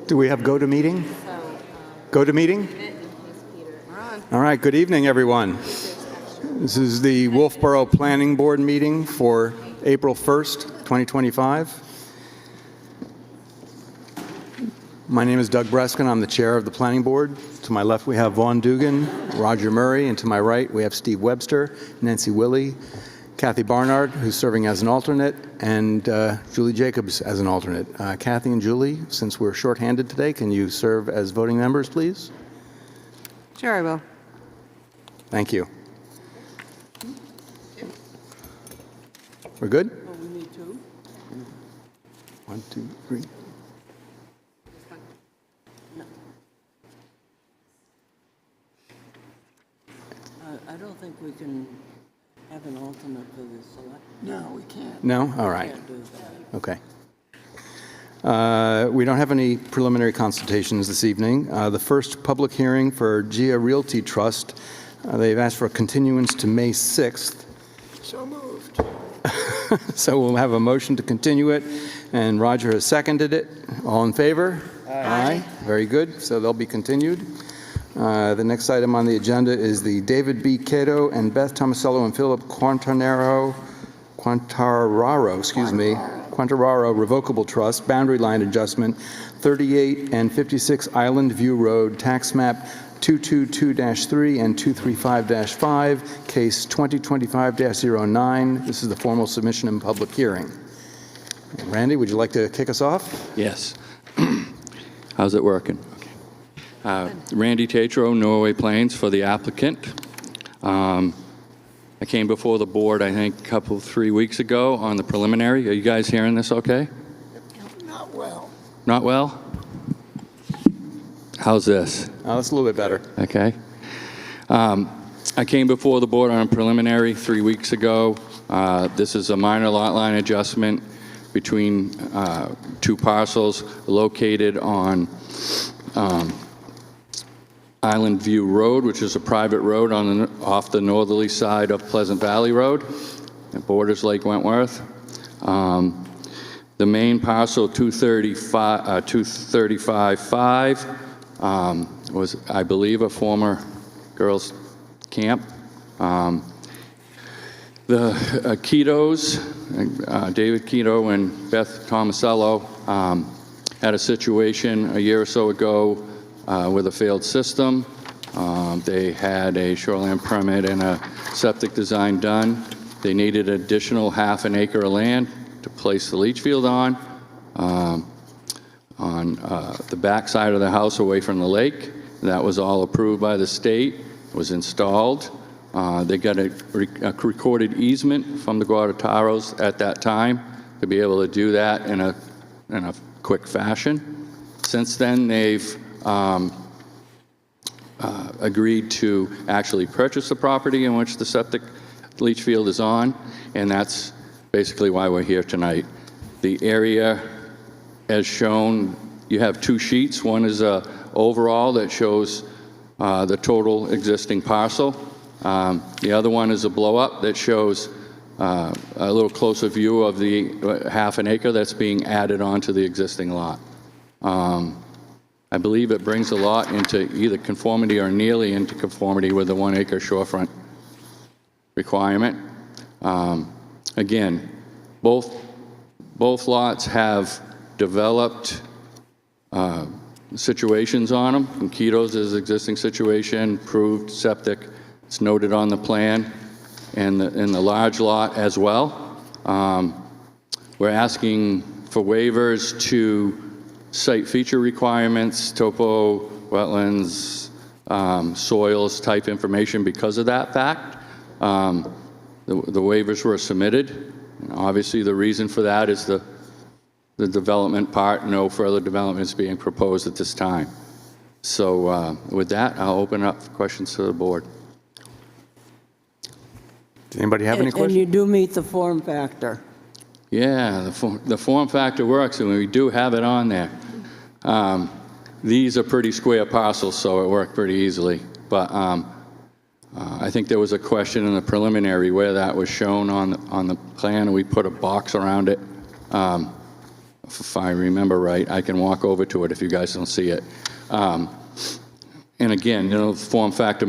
Do we have go to meeting? Go to meeting? All right, good evening, everyone. This is the Wolfeboro Planning Board meeting for April 1st, 2025. My name is Doug Breskin. I'm the chair of the Planning Board. To my left, we have Vaughn Dugan, Roger Murray, and to my right, we have Steve Webster, Nancy Willey, Kathy Barnard, who's serving as an alternate, and Julie Jacobs as an alternate. Kathy and Julie, since we're shorthanded today, can you serve as voting members, please? Sure, I will. Thank you. We're good? Oh, we need two? 1, 2, 3. No. I don't think we can have an alternate for the select. No, we can't. No? All right. Can't do that. Okay. We don't have any preliminary consultations this evening. The first public hearing for Gia Realty Trust, they've asked for a continuance to May 6th. So moved. So we'll have a motion to continue it, and Roger has seconded it. All in favor? Aye. Very good. So they'll be continued. The next item on the agenda is the David B. Cato and Beth Tomasello and Philip Quantararo, Revocable Trust, Boundary Line Adjustment, 38 and 56 Island View Road, Tax Map 222-3 and 235-5, Case 2025-09. This is the formal submission and public hearing. Randy, would you like to kick us off? Yes. How's it working? Randy Tatro, Norway Plains, for the applicant. I came before the board, I think, a 3 weeks ago on the preliminary. Are you guys hearing this okay? Not well. Not well? How's this? Oh, that's a little bit better. Okay. I came before the board on a preliminary 3 weeks ago. This is a minor lot line adjustment between two parcels located on Island View Road, which is a private road off the northerly side of Pleasant Valley Road. It borders Lake Wentworth. The main parcel, 235.5, was, I believe, a former girls' camp. The Ketos, David Keto and Beth Tomasello, had a situation a year or so ago with a failed system. They had a shoreline permit and a septic design done. They needed additional half an acre of land to place the leach field on the back side of the house away from the lake. That was all approved by the state, was installed. They got a recorded easement from the Guadataros at that time to be able to do that in a quick fashion. Since then, they've agreed to actually purchase the property in which the septic leach field is on, and that's basically why we're here tonight. The area, as shown, you have two sheets. One is a overall that shows the total existing parcel. The other one is a blow-up that shows a little closer view of the half an acre that's being added onto the existing lot. I believe it brings the lot into either conformity or nearly into conformity with the 1 acre shorefront requirement. Again, both lots have developed situations on them. In Keto's is existing situation, proved septic. It's noted on the plan, and the large lot as well. We're asking for waivers to site feature requirements, topo, wetlands, soils type information because of that fact. The waivers were submitted. And obviously, the reason for that is the development part. No further developments being proposed at this time. So with that, I'll open up for questions to the board. Does anybody have any questions? And you do meet the form factor. Yeah, the form factor works, and we do have it on there. These are pretty square parcels, so it worked pretty easily. But I think there was a question in the preliminary where that was shown on the plan, and we put a box around it. if I remember right. I can walk over to it if you guys don't see it. And again, form factor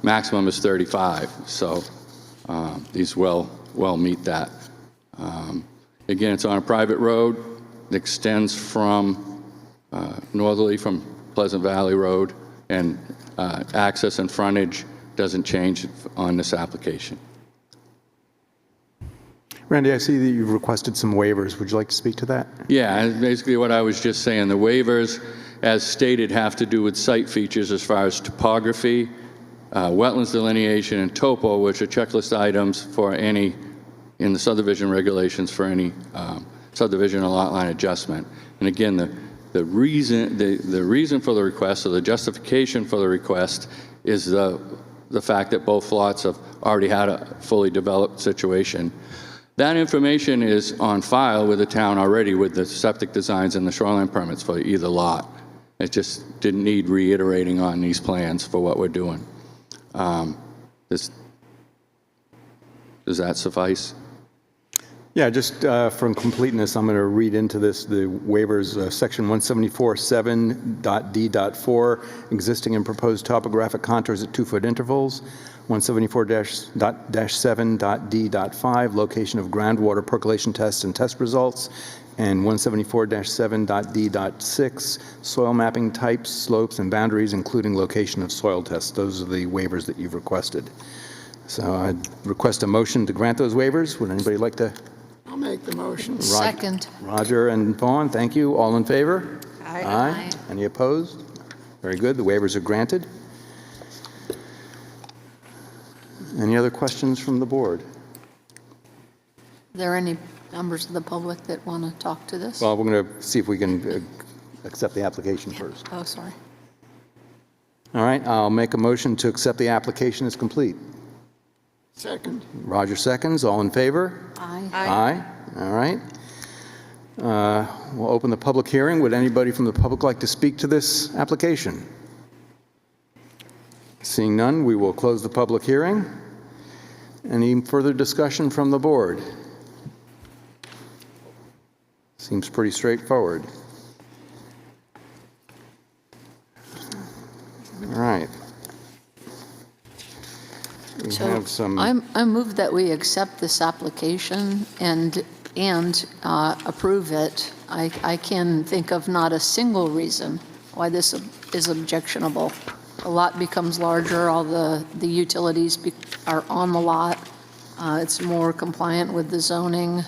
maximum is 35, so these well meet that. Again, it's on a private road. It extends from northerly from Pleasant Valley Road, and access and frontage doesn't change on this application. Randy, I see that you've requested some waivers. Would you like to speak to that? Yeah, basically what I was just saying. The waivers, as stated, have to do with site features as far as topography, wetlands delineation, and topo, which are checklist items for any, in the subdivision regulations for any subdivision or lot line adjustment. And again, the reason for the request, or the justification for the request, is the fact that both lots have already had a fully developed situation. That information is on file with the town already with the septic designs and the shoreline permits for either lot. It just didn't need reiterating on these plans for what we're doing. Does that suffice? Yeah, just for completeness, I'm going to read into this the waivers, section 174.7.d.4, existing and proposed topographic contours at 2-foot intervals. 174-7.d.5, location of groundwater percolation tests and test results. And 174-7.d.6, soil mapping types, slopes, and boundaries, including location of soil tests. Those are the waivers that you've requested. So I'd request a motion to grant those waivers. Would anybody like to? I'll make the motion. Second. Roger and Vaughn, thank you. All in favor? Aye. Aye. Any opposed? Very good. The waivers are granted. Any other questions from the board? Are there any members of the public that want to talk to this? Well, we're going to see if we can accept the application first. Oh, sorry. All right, I'll make a motion to accept the application as complete. Second. Roger seconds. All in favor? Aye. Aye. All right. We'll open the public hearing. Would anybody from the public like to speak to this application? Seeing none, we will close the public hearing. Any further discussion from the board? Seems pretty straightforward. All right. We So have some. I move that we accept this application and approve it. I can think of not a single reason why this is objectionable. The lot becomes larger, all the utilities are on the lot. It's more compliant with the zoning.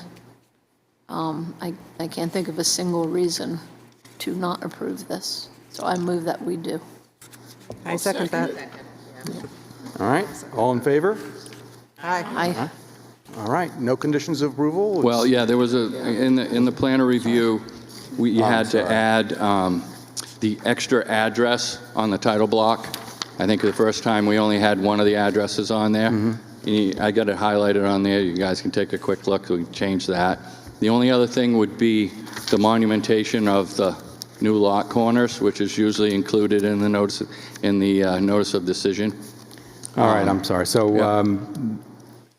I can't think of a single reason to not approve this. So I move that we do. I second that. All right, all in favor? Aye. All right, no conditions of approval? Well, yeah, there was in the planner review, we had to add the extra address on the title block. I think the first time we only had one of the addresses on there. I got it highlighted on there. You guys can take a quick look. We can change that. The only other thing would be the monumentation of the new lot corners, which is usually included in the notice of decision. All right, I'm sorry. So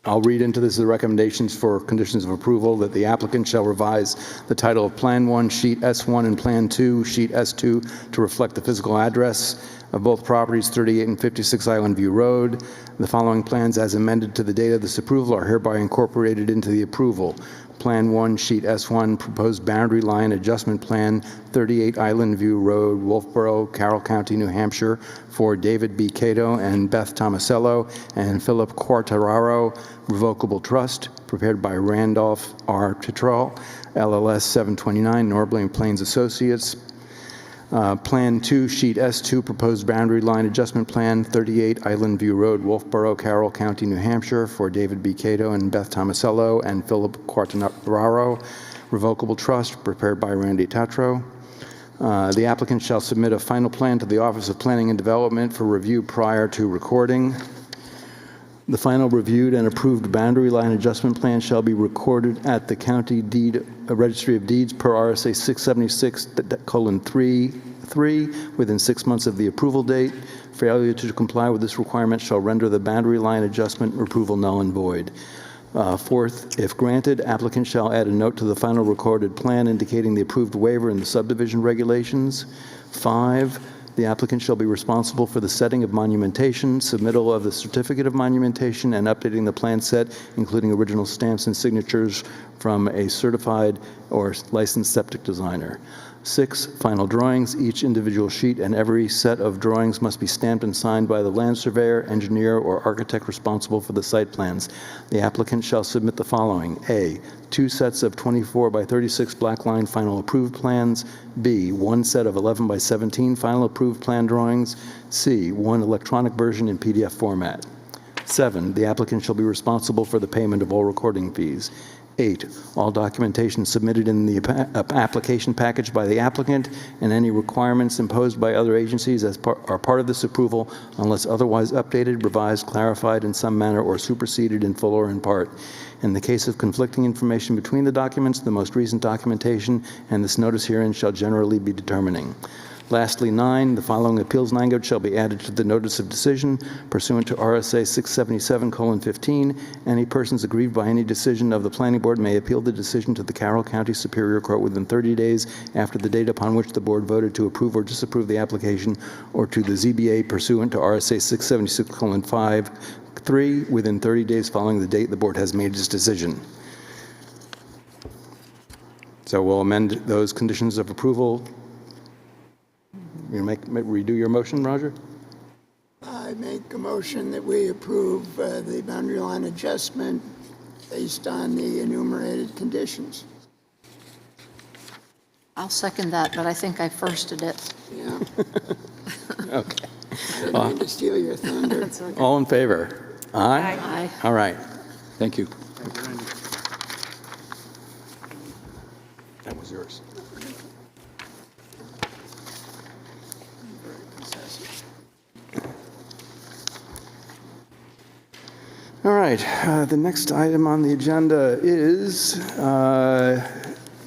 I'll read into this the recommendations for conditions of approval that the applicant shall revise the title of Plan 1, Sheet S1, and Plan 2, Sheet S2, to reflect the physical address of both properties, 38 and 56 Island View Road. The following plans, as amended to the date of this approval, are hereby incorporated into the approval. Plan 1, Sheet S1, Proposed Boundary Line Adjustment Plan, 38 Island View Road, Wolfeboro, Carroll County, New Hampshire, for David B. Cato and Beth Tomasello and Philip Quartararo, Revocable Trust, prepared by Randolph R. Tittrell, LLS 729, Norblin Plains Associates. Plan 2, Sheet S2, Proposed Boundary Line Adjustment Plan, 38 Island View Road, Wolfeboro, Carroll County, New Hampshire, for David B. Cato and Beth Tomasello and Philip Quartararo, Revocable Trust, prepared by Randy Tatro. The applicant shall submit a final plan to the Office of Planning and Development for review prior to recording. The final reviewed and approved boundary line adjustment plan shall be recorded at the County Registry of Deeds per RSA 676:3 within 6 months of the approval date. Failure to comply with this requirement shall render the boundary line adjustment approval null and void. Fourth, if granted, applicant shall add a note to the final recorded plan indicating the approved waiver in the subdivision regulations. 5, the applicant shall be responsible for the setting of monumentation, submittal of the certificate of monumentation, and updating the plan set, including original stamps and signatures from a certified or licensed septic designer. 6, final drawings. Each individual sheet and every set of drawings must be stamped and signed by the land surveyor, engineer, or architect responsible for the site plans. The applicant shall submit the following: A, 2 sets of 24 by 36 blackline final approved plans. B, 1 set of 11 by 17 final approved plan drawings. C, 1 electronic version in PDF format. 7, the applicant shall be responsible for the payment of all recording fees. 8, all documentation submitted in the application package by the applicant and any requirements imposed by other agencies are part of this approval unless otherwise updated, revised, clarified in some manner, or superseded in full or in part. In the case of conflicting information between the documents, the most recent documentation and this notice herein shall generally be determining. Lastly, 9, the following appeals language shall be added to the notice of decision pursuant to RSA 677:15. Any persons aggrieved by any decision of the planning board may appeal the decision to the Carroll County Superior Court within 30 days after the date upon which the board voted to approve or disapprove the application, or to the ZBA pursuant to RSA 676:5(3) within 30 days following the date the board has made its decision. So we'll amend those conditions of approval. You redo your motion, Roger? I make a motion that we approve the boundary line adjustment based on the enumerated conditions. I'll second that, but I think I firsted it. Yeah. Okay. I didn't mean to steal your thunder. All in favor? Aye? Aye. All right. Thank you. That was yours. All right, the next item on the agenda is the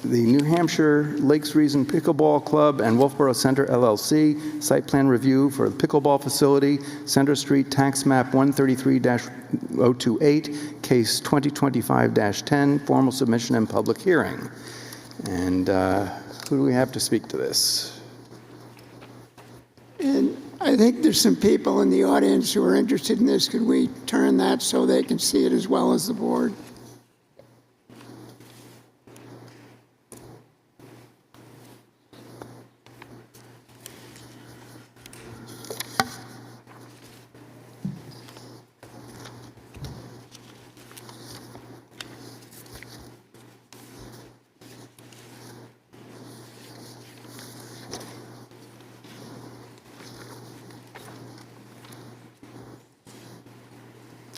New Hampshire Lakes Region Pickleball Club and Wolfeboro Center LLC site plan review for the pickleball facility, Center Street, tax map 133-028, case 2025-10, formal submission and public hearing. And who do we have to speak to this? And I think there's some people in the audience who are interested in this. Could we turn that so they can see it as well as the board?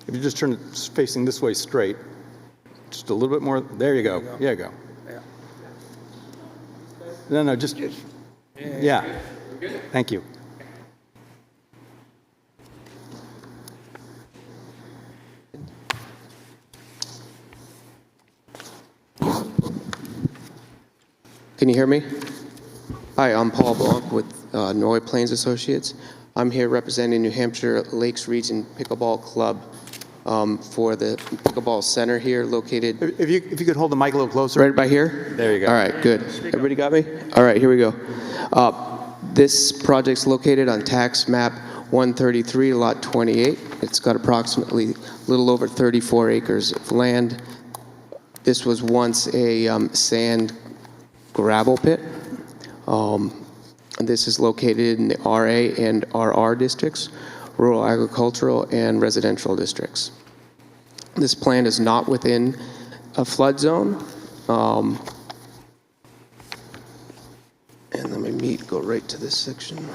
If you just turn it facing this way straight, just a little bit more, there you go. There you go. No, just, yeah. Thank you. Can you hear me? Hi, I'm Paul Blanc with Norway Plains Associates. I'm here representing New Hampshire Lakes Region Pickleball Club for the pickleball center here located If you could hold the mic a little closer. right by here. There you go. All right, good. Everybody got me? All right, here we go. This project's located on tax map 133, lot 28. It's got approximately a little over 34 acres of land. This was once a sand gravel pit. This is located in the RA and RR districts, rural agricultural and residential districts. This plan is not within a flood zone. And let me go right to this section.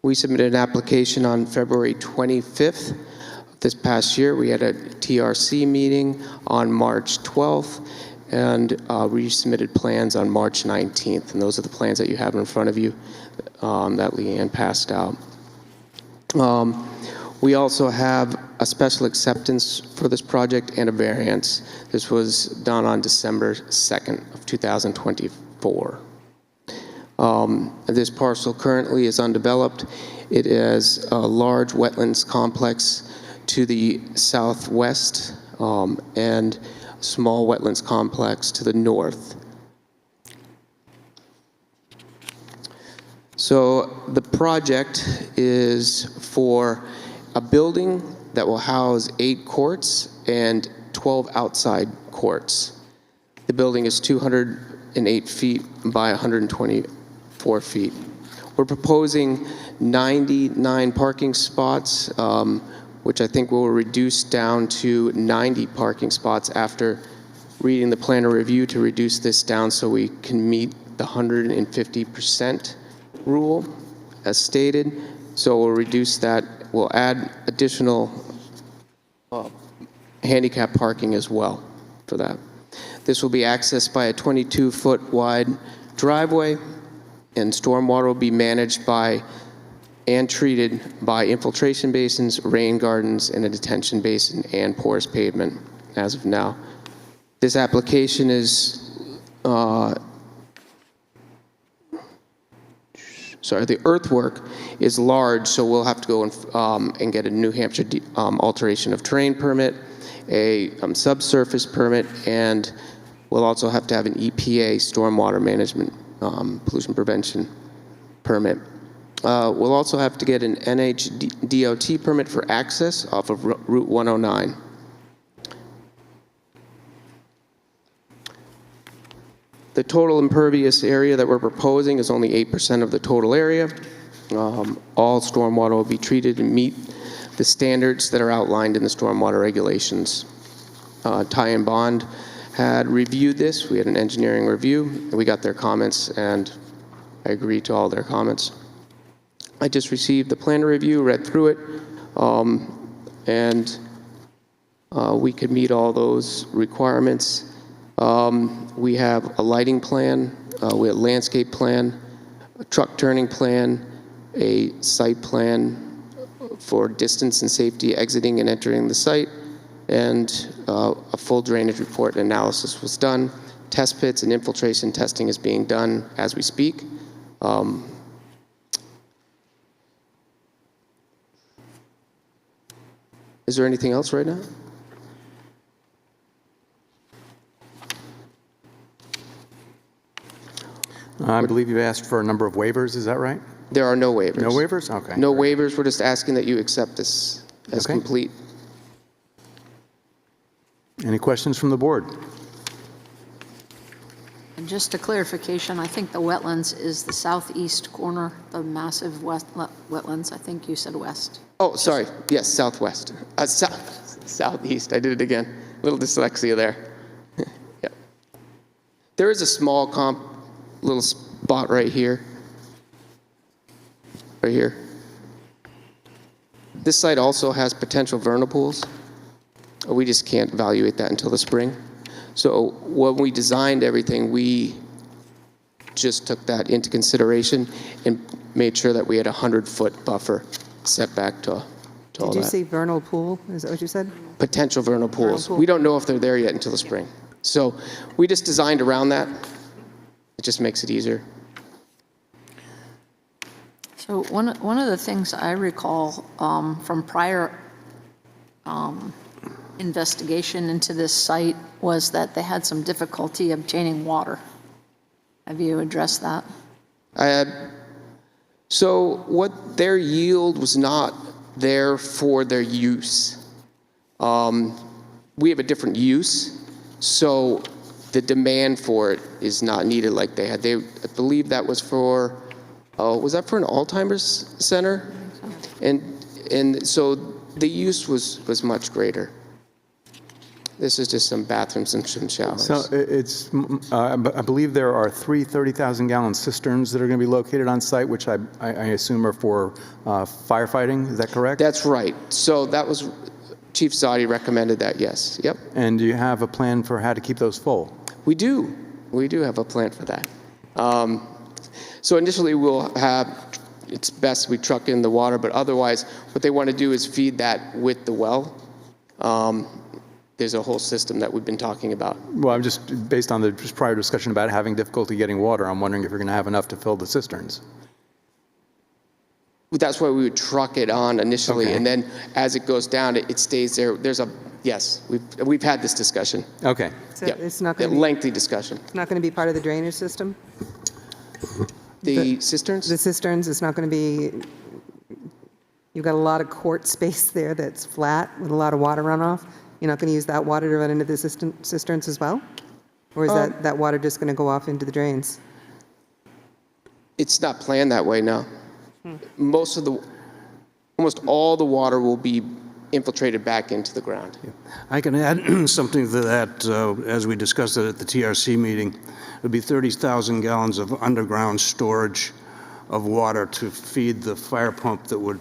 We submitted an application on February 25th of this past year. We had a TRC meeting on March 12th, and we submitted plans on March 19th. And those are the plans that you have in front of you that Leanne passed out. We also have a special acceptance for this project and a variance. This was done on December 2nd of 2024. This parcel currently is undeveloped. It is a large wetlands complex to the southwest and a small wetlands complex to the north. So the project is for a building that will house 8 courts and 12 outside courts. The building is 208 feet by 124 feet. We're proposing 99 parking spots, which I think will reduce down to 90 parking spots after reading the plan of review to reduce this down so we can meet the 150% rule as stated. So we'll reduce that. We'll add additional handicap parking as well for that. This will be accessed by a 22-foot wide driveway, and stormwater will be managed by and treated by infiltration basins, rain gardens, and a detention basin and porous pavement as of now. This application is the earthwork is large, so we'll have to go and get a New Hampshire alteration of terrain permit, a subsurface permit, and we'll also have to have an EPA stormwater management pollution prevention permit. We'll also have to get an NHDOT permit for access off of Route 109. The total impervious area that we're proposing is only 8% of the total area. All stormwater will be treated and meet the standards that are outlined in the stormwater regulations. Ty and Bond had reviewed this. We had an engineering review, and we got their comments, and I agreed to all their comments. I just received the plan review, read through it, and we could meet all those requirements. We have a lighting plan, we have a landscape plan, a truck turning plan, a site plan for distance and safety exiting and entering the site, and a full drainage report and analysis was done. Test pits and infiltration testing is being done as we speak. Is there anything else right now? I believe you asked for a number of waivers, is that right? There are no waivers. No waivers? Okay. No waivers. We're just asking that you accept this as Okay. complete. Any questions from the board? And just a clarification, I think the wetlands is the southeast corner, the massive wetlands. I think you said west. Oh, sorry. Yes, southwest. Southeast. I did it again. Little dyslexia there. Yep. There is a small little spot right here. Right here. This site also has potential vernal pools. We just can't evaluate that until the spring. So when we designed everything, we just took that into consideration and made sure that we had a 100-foot buffer setback to all Did you that. say vernal pool? Is that what you said? Potential vernal pools. pool. We don't know if they're there yet until the spring. So we just designed around that. It just makes it easier. So one of the things I recall from prior investigation into this site was that they had some difficulty obtaining water. Have you addressed that? So what their yield was not there for their use. We have a different use, so the demand for it is not needed like they had. I believe that was for, was that for an Alzheimer's center? And so the use was much greater. This is just some bathrooms and some showers. So it's, I believe there are 3 30,000-gallon cisterns that are going to be located on site, which I assume are for firefighting. Is that correct? That's right. So that was, Chief Zadi recommended that, yes. Yep. And do you have a plan for how to keep those full? We do. We do have a plan for that. So initially we'll have, it's best we truck in the water, but otherwise what they want to do is feed that with the well. there's a whole system that we've been talking about. Well, I'm just, based on the just prior discussion about having difficulty getting water, I'm wondering if you're going to have enough to fill the cisterns. That's why we would truck it on initially, Okay. and then as it goes down, it stays there. Yes, we've had this discussion. Okay. So Yep. it's not A going to be, lengthy discussion. it's not going to be part of the drainage system? The cisterns? The cisterns, it's not going to be, you've got a lot of court space there that's flat with a lot of water runoff. You're not going to use that water to run into the cisterns as well? Or is that water just going to go off into the drains? It's not planned that way, no. Almost all the water will be infiltrated back into the ground. I can add something to that, as we discussed it at the TRC meeting. It would be 30,000 gallons of underground storage of water to feed the fire pump that would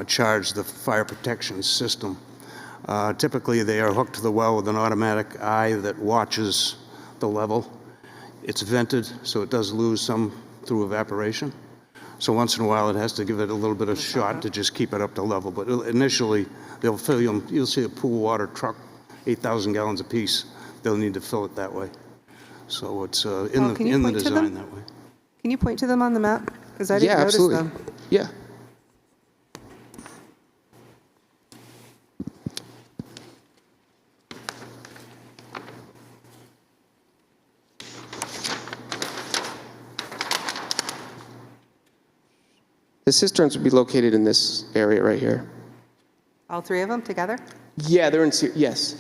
charge the fire protection system. Typically, they are hooked to the well with an automatic eye that watches the level. It's vented, so it does lose some through evaporation. So once in a while, it has to give it a little bit of shot to just keep it up to level. But initially, they'll fill you'll see a pool water truck, 8,000 gallons apiece. They'll need to fill it that way. So it's in can you the point to them? design that way. Can you point to them on the map? Because I didn't Yeah, notice absolutely. them. Yeah. The cisterns would be located in this area right here. All three of them together? Yeah, they're in, yes.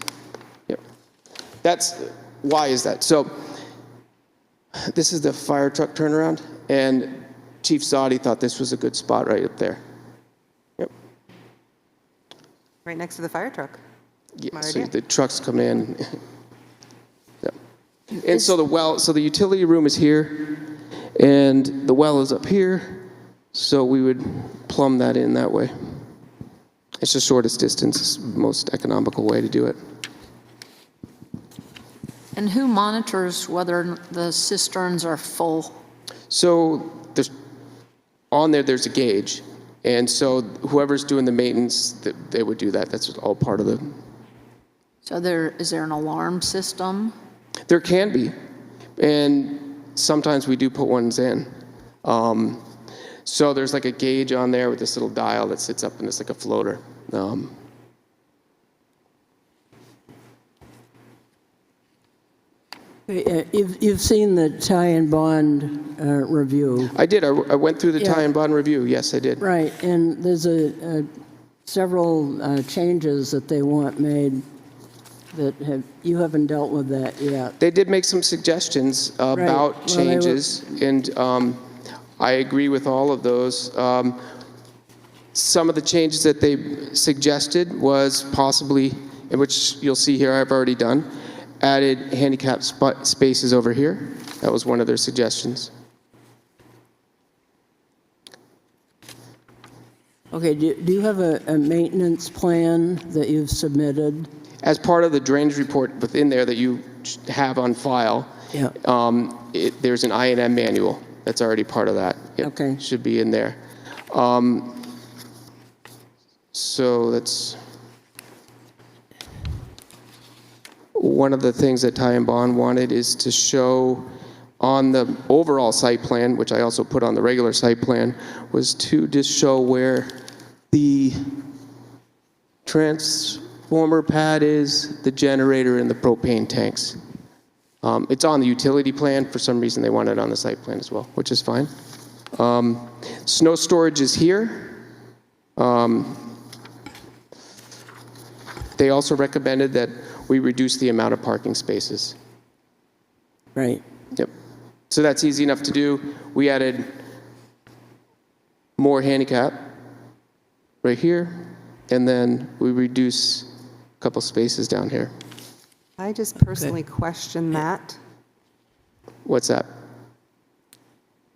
Yep. Why is that? So this is the fire truck turnaround, and Chief Zadi thought this was a good spot right up there. Yep. Right next to the fire truck. Yeah, Smart so idea. the trucks come in. Yep. And so the utility room is here, and the well is up here, so we would plumb that in that way. It's the shortest distance, it's the most economical way to do it. And who monitors whether the cisterns are full? So there's a gauge, and so whoever's doing the maintenance, they would do that. That's all part of the. So is there an alarm system? There can be, and sometimes we do put ones in. So there's like a gauge on there with this little dial that sits up, and it's like a floater. You've seen the tie and bond review. I did. I went through the Yeah. tie and bond review. Yes, I did. Right, and there's several changes that they want made that you haven't dealt with that yet. They did make some suggestions about Well, changes, and I agree with all of those. Some of the changes that they suggested was possibly, and which you'll see here I've already done, added handicap spaces over here. That was one of their suggestions. Okay, do you have a maintenance plan that you've submitted? As part of the drainage report within there that you have on file, Yeah. there's an I&M manual that's already part of that. It Okay. should be in there. So that's one of the things that Ty and Bond wanted is to show on the overall site plan, which I also put on the regular site plan, was to just show where the transformer pad is, the generator, and the propane tanks. It's on the utility plan. For some reason, they want it on the site plan as well, which is fine. Snow storage is here. They also recommended that we reduce the amount of parking spaces. Right. Yep. So that's easy enough to do. We added more handicap right here, and then we reduce a couple spaces down here. I just personally question that. What's that?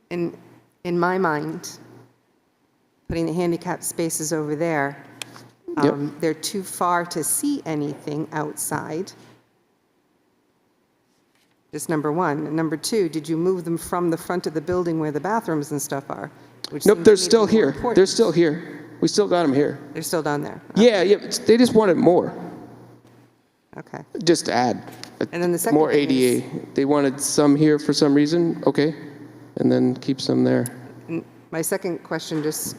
In my mind, putting the handicap spaces over there, Yep. they're too far to see anything outside. Just number one. And number two, did you move them from the front of the building where the bathrooms and stuff are? Which Nope, seems they're to me to still be more here. important. They're still here. We still got them here. They're still down there. Yeah, they just wanted more. Okay. Just to add. And then the second More thing is- ADA. They wanted some here for some reason, okay, and then keep some there. My second question, just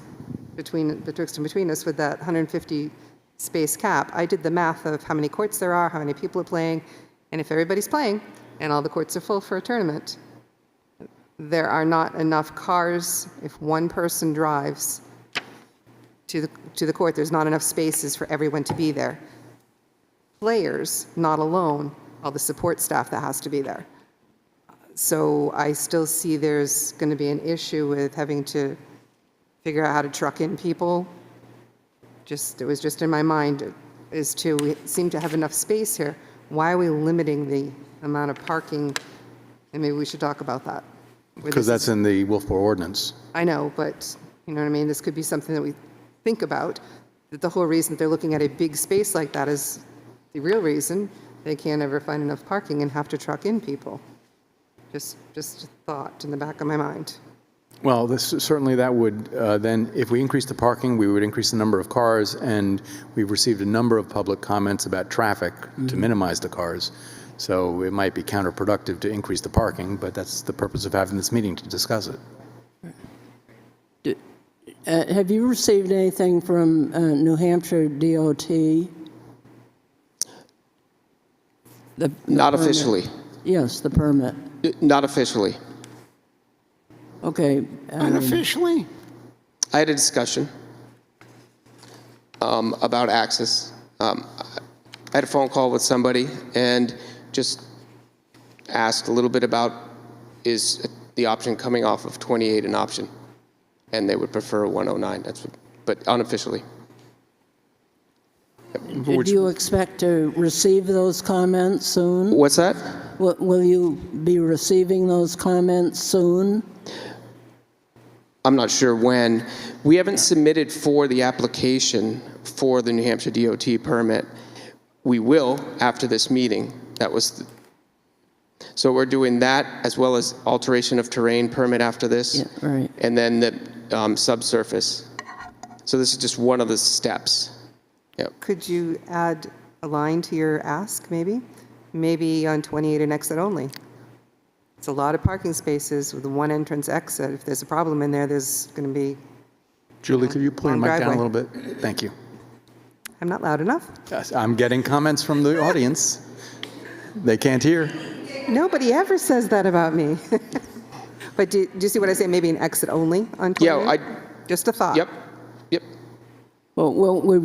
betwixt and between us, with that 150 space cap, I did the math of how many courts there are, how many people are playing, and if everybody's playing and all the courts are full for a tournament, there are not enough cars. If one person drives to the court, there's not enough spaces for everyone to be there. Players, not alone, all the support staff that has to be there. So I still see there's going to be an issue with having to figure out how to truck in people. It was just in my mind as to, we seem to have enough space here. Why are we limiting the amount of parking? And maybe we should talk about that. Because that's in the Wolfeboro ordinance. I know, but you know what I mean? This could be something that we think about, that the whole reason they're looking at a big space like that is the real reason they can't ever find enough parking and have to truck in people. Just a thought in the back of my mind. Well, certainly that would, then, if we increase the parking, we would increase the number of cars, and we've received a number of public comments about traffic to minimize the cars. So it might be counterproductive to increase the parking, but that's the purpose of having this meeting, to discuss it. Have you received anything from New Hampshire DOT? Not permit. officially. Yes, the permit. Not officially. Okay. Unofficially? I had a discussion about access. I had a phone call with somebody and just asked a little bit about, is the option coming off of 28 an option? And they would prefer 109. But unofficially. Do you expect to receive those comments soon? What's that? Will you be receiving those comments soon? I'm not sure when. We haven't submitted for the application for the New Hampshire DOT permit. We will after this meeting. So we're doing that as well as alteration of terrain permit after this. Yeah, right. And then the subsurface. So this is just one of the steps. Yep. Could you add a line to your ask, maybe? Maybe on 28 an exit only. It's a lot of parking spaces with one entrance exit. If there's a problem in there, there's going to be... Julie, could you pull your Long mic down a driveway. little bit? Thank you. I'm not loud enough? Yes, I'm getting comments from the audience. They can't hear. Nobody ever says that about me. But do you see what I say? Maybe an exit only on 28? Yeah, Just a thought. Yep. Well, we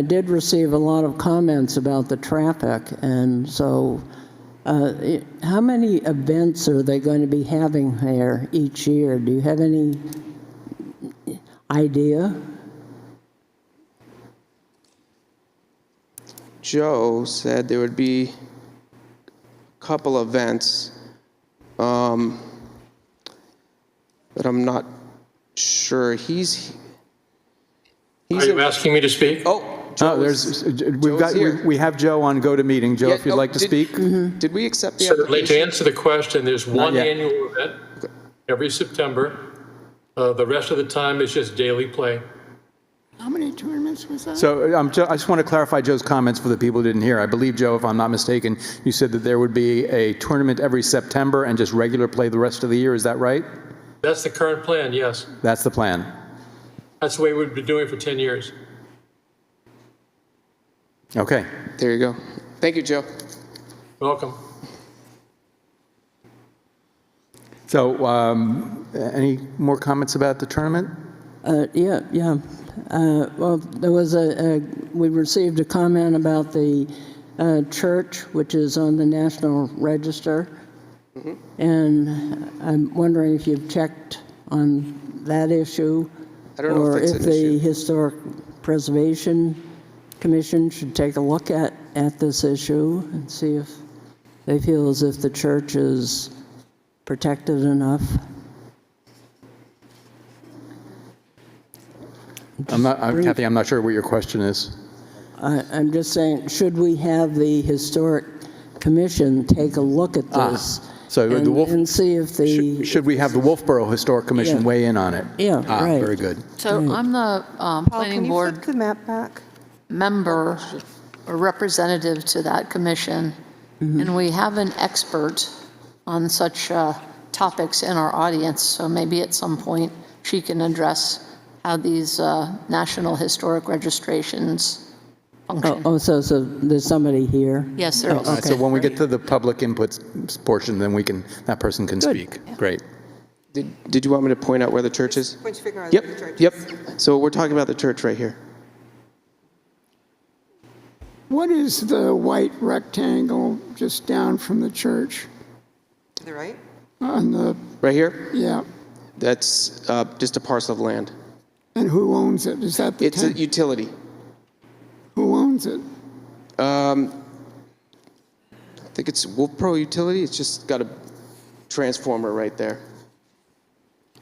did receive a lot of comments about the traffic, and so how many events are they going to be having there each year? Do you have any idea? Joe said there would be a couple events, but I'm not sure. Are you asking me to speak? Oh, Joe We have Joe on GoToMeeting. Joe, if you'd like to speak. Did we accept the Certainly, to application? answer the question, there's one yet. annual event every September. The rest of the time is just daily play. How many tournaments was that? So I just want to clarify Joe's comments for the people who didn't hear. I believe, Joe, if I'm not mistaken, you said that there would be a tournament every September and just regular play the rest of the year. Is that right? That's the current plan, yes. That's the plan. That's the way we've been doing it for 10 years. Okay. There you go. Thank you, Joe. Welcome. So any more comments about the tournament? Yeah. Well, there was we received a comment about the church, which is on the National Register. And I'm wondering if you've checked on that issue. I don't know or if it's if an issue. the Historic Preservation Commission should take a look at this issue and see if they feel as if the church is protected enough. Kathy, I'm not sure what your question is. I'm just saying, should we have the Historic Commission take a look at this So and, the Wolf, and see if the... should we have the Wolfeboro Historic Commission Yeah. weigh in on it? Yeah, right. Very good. So I'm the Paul, planning can you board flip the map back? member a representative to that commission, and we have an expert on such topics in our audience, so maybe at some point she can address how these national historic registrations function. So there's somebody here? Yes, there is. So when we get to the public input portion, then that person can speak. Great. Did you want me to point out where the church is? Point your finger on Yep, the church. yep. So we're talking about the church right here. What is the white rectangle just down from the church To the right? on the, Right here? yeah, That's just a parcel of land. and who owns it? Is that the It's a town? utility. Who owns it? I think it's Wolfeboro Utility. It's just got a transformer right there.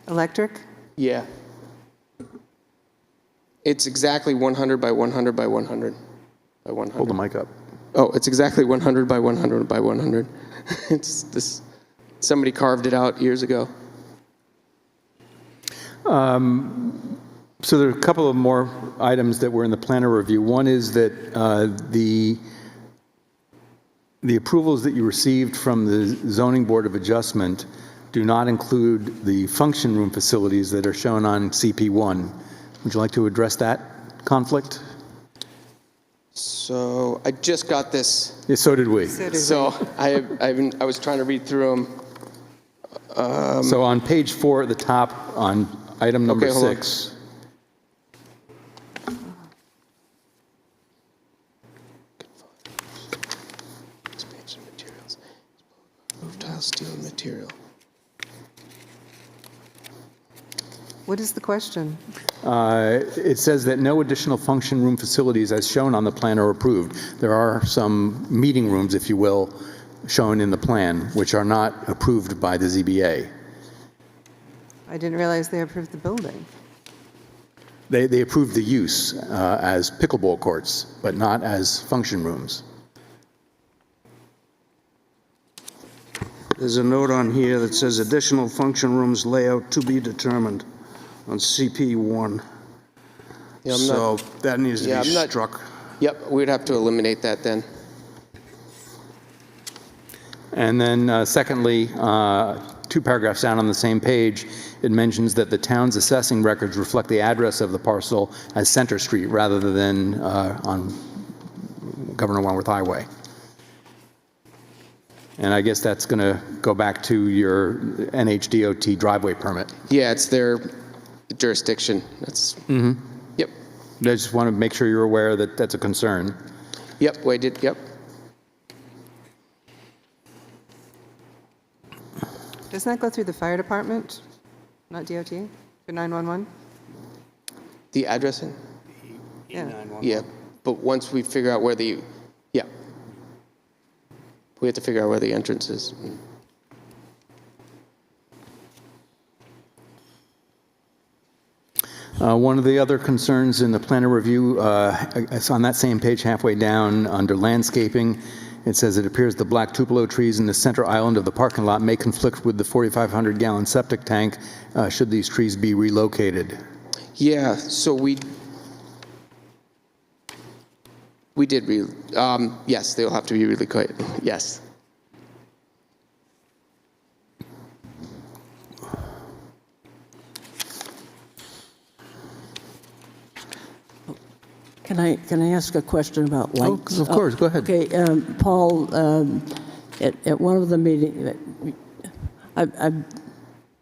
Electric? Yeah. It's exactly 100 by 100 by 100 by 100. Hold the mic up. Oh, it's exactly 100 by 100 by 100. It's this. Somebody carved it out years ago. So there are a couple of more items that were in the planner review. One is that the approvals that you received from the Zoning Board of Adjustment do not include the function room facilities that are shown on CP1. Would you like to address that conflict? So I just got this. Yes, so did we. So I was trying to read through them. So on page 4 at the top, on item number Okay, hold on. 6. Expansion materials. Roof tile, steel material. What is the question? It says that no additional function room facilities as shown on the plan are approved. There are some meeting rooms, if you will, shown in the plan, which are not approved by the ZBA. I didn't realize they approved the building. They approved the use as pickleball courts, but not as function rooms. There's a note on here that says additional function rooms layout to be determined on CP1. Yeah, I'm So not, that needs to Yeah, be I'm not- struck. yep, we'd have to eliminate that then. And then secondly, 2 paragraphs down on the same page, it mentions that the town's assessing records reflect the address of the parcel as Center Street rather than on Governor Wentworth Highway. And I guess that's going to go back to your NHDOT driveway permit. Yeah, it's their jurisdiction. That's. Yep. I just want to make sure you're aware that that's a concern. Yep. Wait. Did. Yep. Doesn't that go through the fire department, not DOT, for 911? The addressing. Yeah. Yeah. But once we figure out where the. Yeah. We have to figure out where the entrance is. One of the other concerns in the planner review, it's on that same page halfway down under landscaping. It says it appears the black tupelo trees in the center island of the parking lot may conflict with the 4,500-gallon septic tank should these trees be relocated. Yeah. So we did. Yes, they'll have to be relocated. Yes. Can I ask a question about lights? of course, go ahead. Okay, Paul, at one of the meetings, I've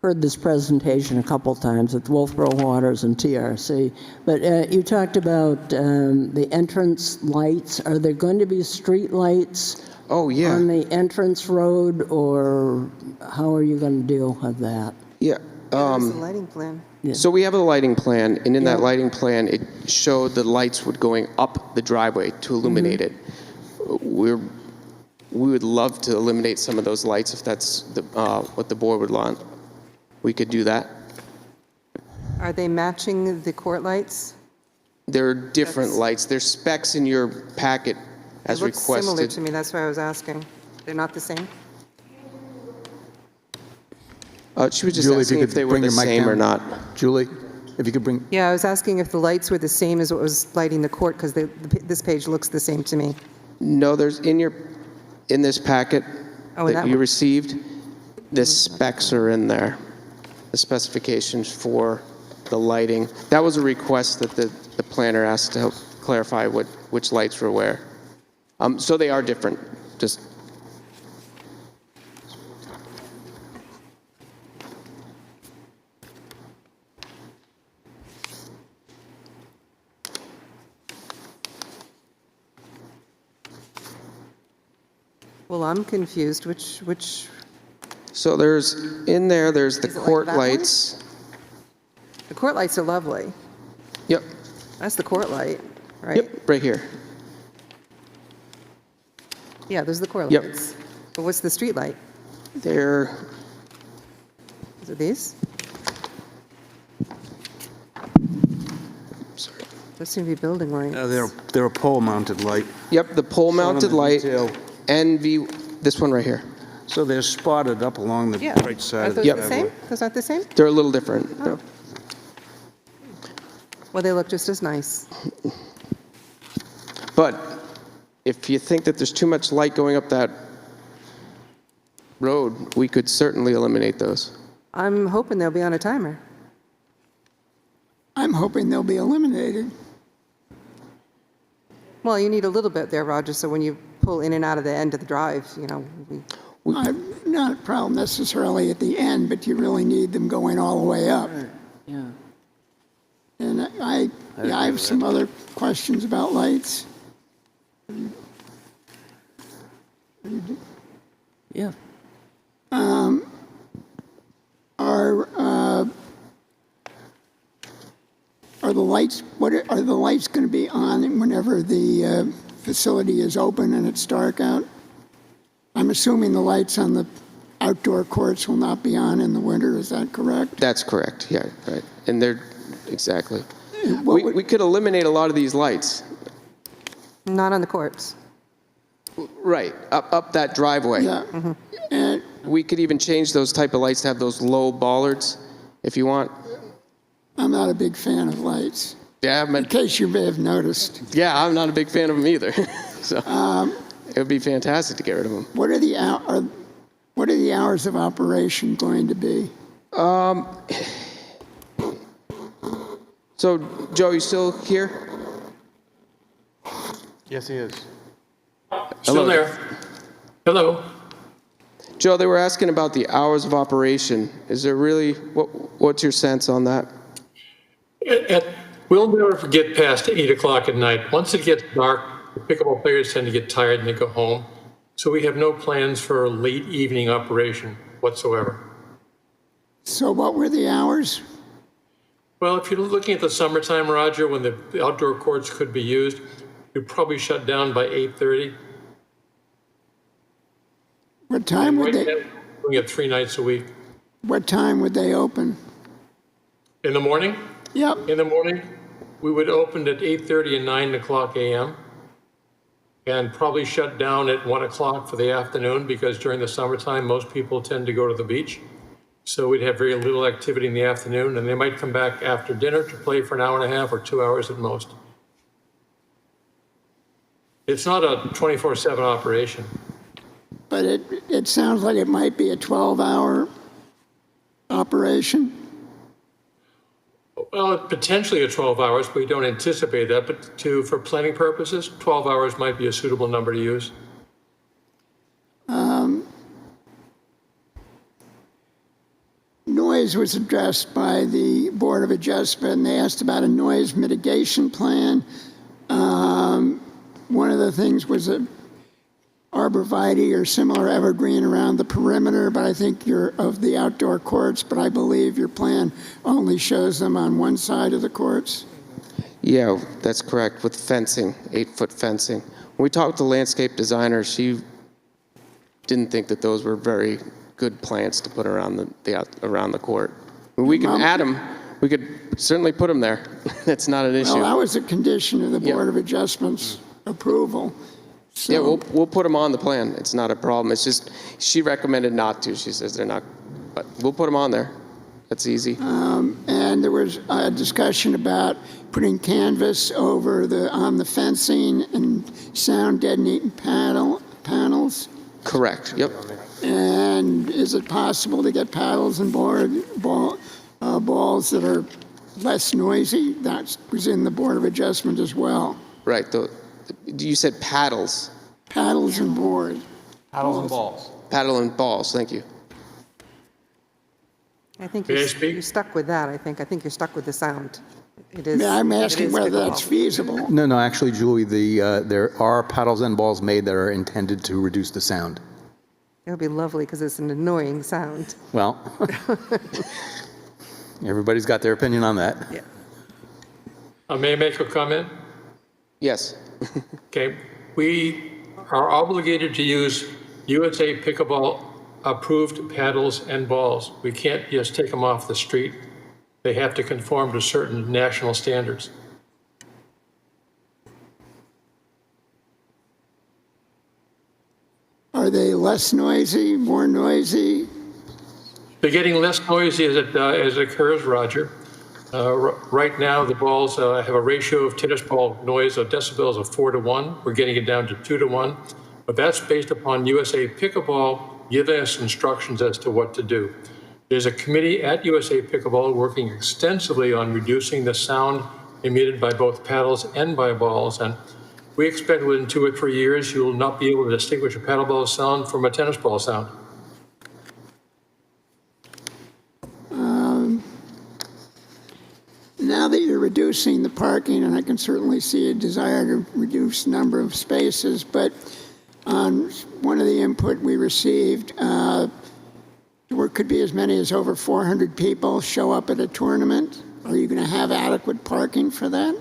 heard this presentation a couple times at Wolfeboro Waters and TRC, but you talked about the entrance lights. Are there going to be street lights Oh yeah. on the entrance road, or how are you going to deal with that? Yeah. There's the lighting plan. So we have a lighting plan, and in that lighting plan, it showed the lights would going up the driveway to illuminate it. We would love to eliminate some of those lights if that's what the board would want. We could do that. Are they matching the court lights? There are different lights. There's specs in your packet as It looks similar requested. to me, that's why I was asking. They're not the same? She was just Julie, if you asking could if they were bring the your mic same or down. not. Julie? If you could bring, Yeah, I was asking if the lights were the same as what was lighting the court, because this page looks the same to me. No, there's in this packet Oh, in that that you one. received, the specs are in there, the specifications for the lighting. That was a request that the planner asked to help clarify which lights were where. So they are different, just. Well, I'm confused. Which, So there's the Is it like court that one? lights. the court lights are lovely. Yep, That's the court light, right? yep, right here. Yeah, those are the court Yep. lights. But what's the street light? They're, Is it these? sorry. Those seem to be building lights. They're a pole-mounted light. Yep, the pole-mounted the light, detail. this one right here. So they're spotted up along the Yeah. right side Are of the those the driveway. same? Those aren't the same? They're a little different. Oh. Well, they look just as nice. But if you think that there's too much light going up that road, we could certainly eliminate those. I'm hoping they'll be on a timer. I'm hoping they'll be eliminated. Well, you need a little bit there, Roger, so when you pull in and out of the end of the drive, Not a problem necessarily at the end, but you really need them going all the way up. Yeah. And I have some other questions about lights. Yeah. Are the lights, are the lights going to be on whenever the facility is open and it's dark out? I'm assuming the lights on the outdoor courts will not be on in the winter, is that correct? That's correct, yeah, right. And they're, exactly. What would- We could eliminate a lot of these lights. not on the courts. Right, up that driveway. Yeah. And We could even change those type of lights to have those low bollards, if you want. I'm not a big fan of lights, Yeah, in case you may have noticed. yeah, I'm not a big fan of them either. So it would be fantastic to get rid of them. What are the hours of operation going to be? So, Joe, you still here? yes, he is. Still there. Hello. Joe, they were asking about the hours of operation. Is there really, what's your sense on that? We'll never get past 8 o'clock at night. Once it gets dark, the pickleball players tend to get tired and they go home. So we have no plans for a late evening operation whatsoever. So what were the hours? Well, if you're looking at the summertime, Roger, when the outdoor courts could be used, you'd probably shut down by 8:30. What time would Right now, they, we're doing it 3 nights a week. what time would they open? In the morning? Yep, In the morning, we would open at 8:30 and 9 o'clock a.m. and probably shut down at 1 o'clock for the afternoon because during the summertime, most people tend to go to the beach. So we'd have very little activity in the afternoon, and they might come back after dinner to play for an hour and a half or 2 hours at most. It's not a 24/7 operation. but it sounds like it might be a 12-hour operation. Well, potentially a 12 hours, but we don't anticipate that. But for planning purposes, 12 hours might be a suitable number to use. Noise was addressed by the Board of Adjustment, and they asked about a noise mitigation plan. One of the things was a arborvitae or similar evergreen around the perimeter, but I think of the outdoor courts, but I believe your plan only shows them on one side of the courts. Yeah, that's correct, with fencing, 8-foot fencing. When we talked to the landscape designer, she didn't think that those were very good plants to put around around the court. We can add them, we could certainly put them there. That's not an issue. Well, that was a condition of the Board of Adjustment's approval. So, Yeah, we'll put them on the plan. It's not a problem. It's just, she recommended not to. She says they're not, but we'll put them on there. That's easy. And there was a discussion about putting canvas over on the fencing and sound deadening panels. Correct, yep. And is it possible to get paddles and balls that are less noisy? That was in the Board of Adjustment as well. Right, you said paddles. Paddles and board. Paddles and balls. Paddle and balls, thank you. I think May I speak? you're stuck with that, I think. I think you're stuck with the sound. It is. I'm it asking is whether pickleball. that's feasible. No, actually, Julie, there are paddles and balls made that are intended to reduce the sound. It would be lovely because it's an annoying sound. Well, everybody's got their opinion on that. Yeah. May I make a comment? Yes. Okay, we are obligated to use USA Pickleball approved paddles and balls. We can't just take them off the street. They have to conform to certain national standards. Are they less noisy, more noisy? They're getting less noisy as it occurs, Roger. Right now, the balls have a ratio of tennis ball noise of decibels of 4 to 1. We're getting it down to 2 to 1. But that's based upon USA Pickleball giving us instructions as to what to do. There's a committee at USA Pickleball working extensively on reducing the sound emitted by both paddles and by balls. And we expect within 2 or 3 years, you will not be able to distinguish a paddle ball sound from a tennis ball sound. Now that you're reducing the parking, and I can certainly see a desire to reduce the number of spaces, but on one of the input we received, there could be as many as over 400 people show up at a tournament. Are you going to have adequate parking for that?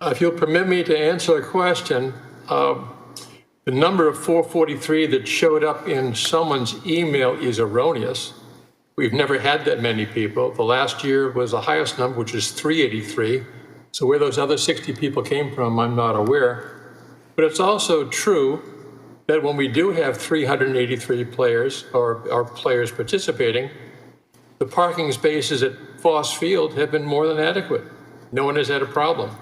If you'll permit me to answer the question, the number of 443 that showed up in someone's email is erroneous. We've never had that many people. The last year was the highest number, which is 383. So where those other 60 people came from, I'm not aware. But it's also true that when we do have 383 players or players participating, the parking spaces at Foss Field have been more than adequate. No one has had a problem.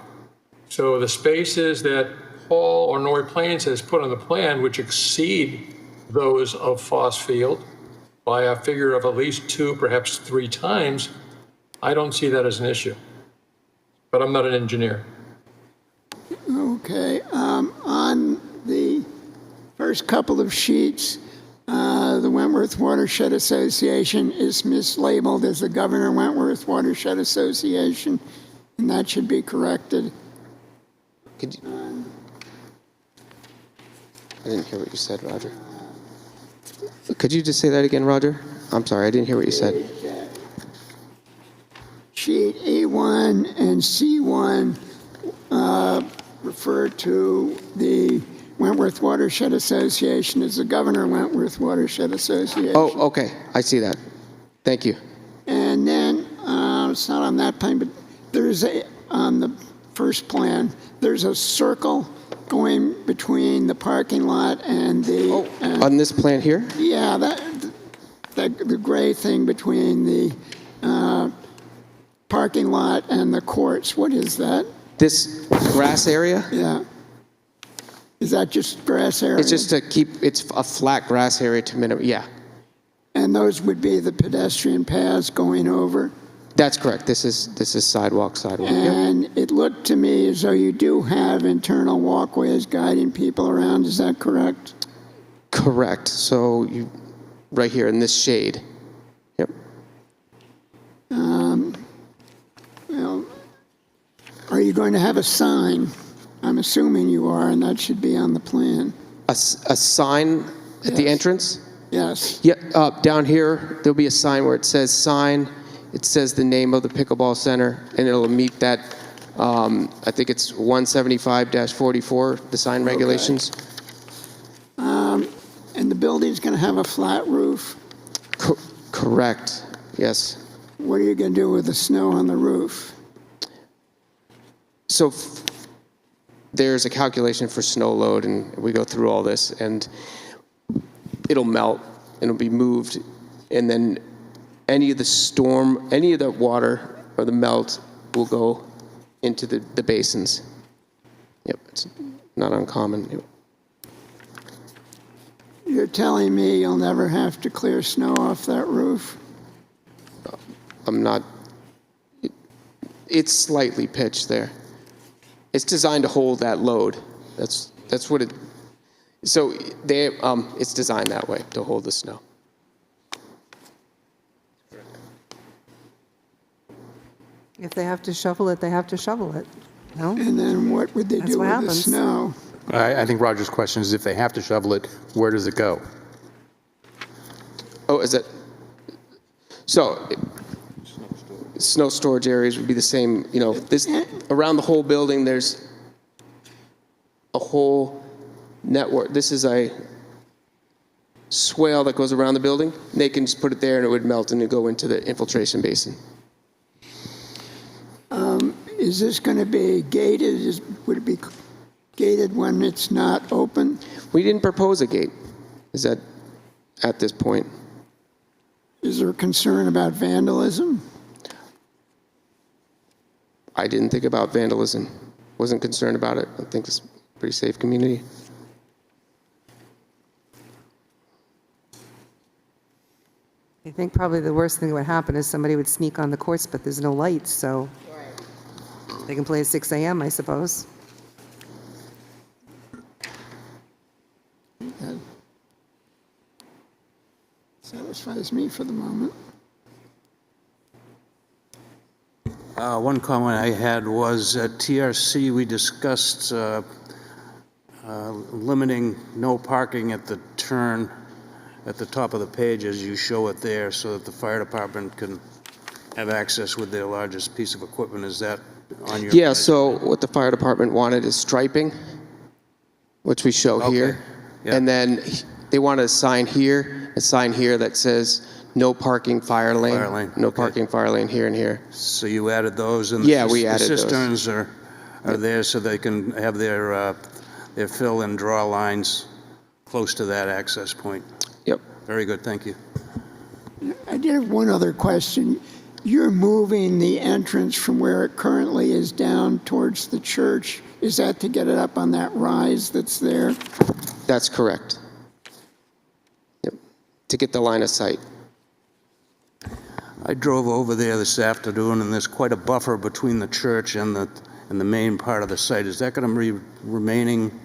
So the spaces that Paul or Norrie Plains has put on the plan, which exceed those of Foss Field by a figure of at least 2, perhaps 3 times, I don't see that as an issue. But I'm not an engineer. Okay. On the first couple of sheets, the Wentworth Watershed Association is mislabeled as the Governor Wentworth Watershed Association, and that should be corrected. Could you, I didn't hear what you said, Roger. Could you just say that again, Roger? I'm sorry, I didn't hear what you said. Sheet A1 and C1 refer to the Wentworth Watershed Association as the Governor Wentworth Watershed Association. Oh, okay, I see that. Thank you. And then, it's not on that plan, but there's on the first plan, there's a circle going between the parking lot and the... On this plan here? Yeah, the gray thing between the parking lot and the courts, what is that? This grass area? Yeah. Is that just grass area? It's just to keep, it's a flat grass area to minimum, yeah. And those would be the pedestrian paths going over? That's correct. This is sidewalk. Yep. And it looked to me as though you do have internal walkways guiding people around, is that correct? Correct. So you, right here in this shade. Yep. Well, are you going to have a sign? I'm assuming you are, and that should be on the plan. A sign at the Yes. entrance? Yes. Yeah, down here, there'll be a sign where it says sign. It says the name of the pickleball center, and it'll meet that, I think it's 175-44, the sign regulations. And the building's going to have a flat roof? Correct, yes. What are you going to do with the snow on the roof? So there's a calculation for snow load, and we go through all this, and it'll melt, and it'll be moved, and then any of the water or the melt will go into the basins. Yep, it's not uncommon. Yep. You're telling me you'll never have to clear snow off that roof? I'm not, it's slightly pitched there. It's designed to hold that load. That's what it, so it's designed that way, to hold the snow. If they have to shovel it, they have to shovel it. No? And then what would they That's do what with the happens. snow? I think Roger's question is if they have to shovel it, where does it go? Oh, is it? So, snow storage areas would be the same, this, around the whole building, there's a whole network. This is a swale that goes around the building. They can just put it there and it would melt and it'd go into the infiltration basin. Is this going to be gated? Would it be gated when it's not open? We didn't propose a gate. Is that at this point? Is there concern about vandalism? I didn't think about vandalism. Wasn't concerned about it. I think it's a pretty safe community. I think probably the worst thing that would happen is somebody would sneak on the courts, but there's no lights, so they can play at 6 a.m., I suppose. That satisfies me for the moment. One comment I had was at TRC, we discussed limiting no parking at the turn at the top of the page as you show it there so that the fire department can have access with their largest piece of equipment. Is that on your? Yeah, so what the fire department wanted is striping, which we show here. Yeah. And then they wanted a sign here that says no parking fire lane. Fire lane, No okay. parking fire lane here and here. So you added those, and Yeah, we added the those. cisterns are there so they can have their fill and draw lines close to that access point. Yep. Very good, thank you. I did have one other question. You're moving the entrance from where it currently is down towards the church. Is that to get it up on that rise that's there? That's correct. Yep. To get the line of sight. I drove over there this afternoon, and there's quite a buffer between the church and the main part of the site. Is that going to be remaining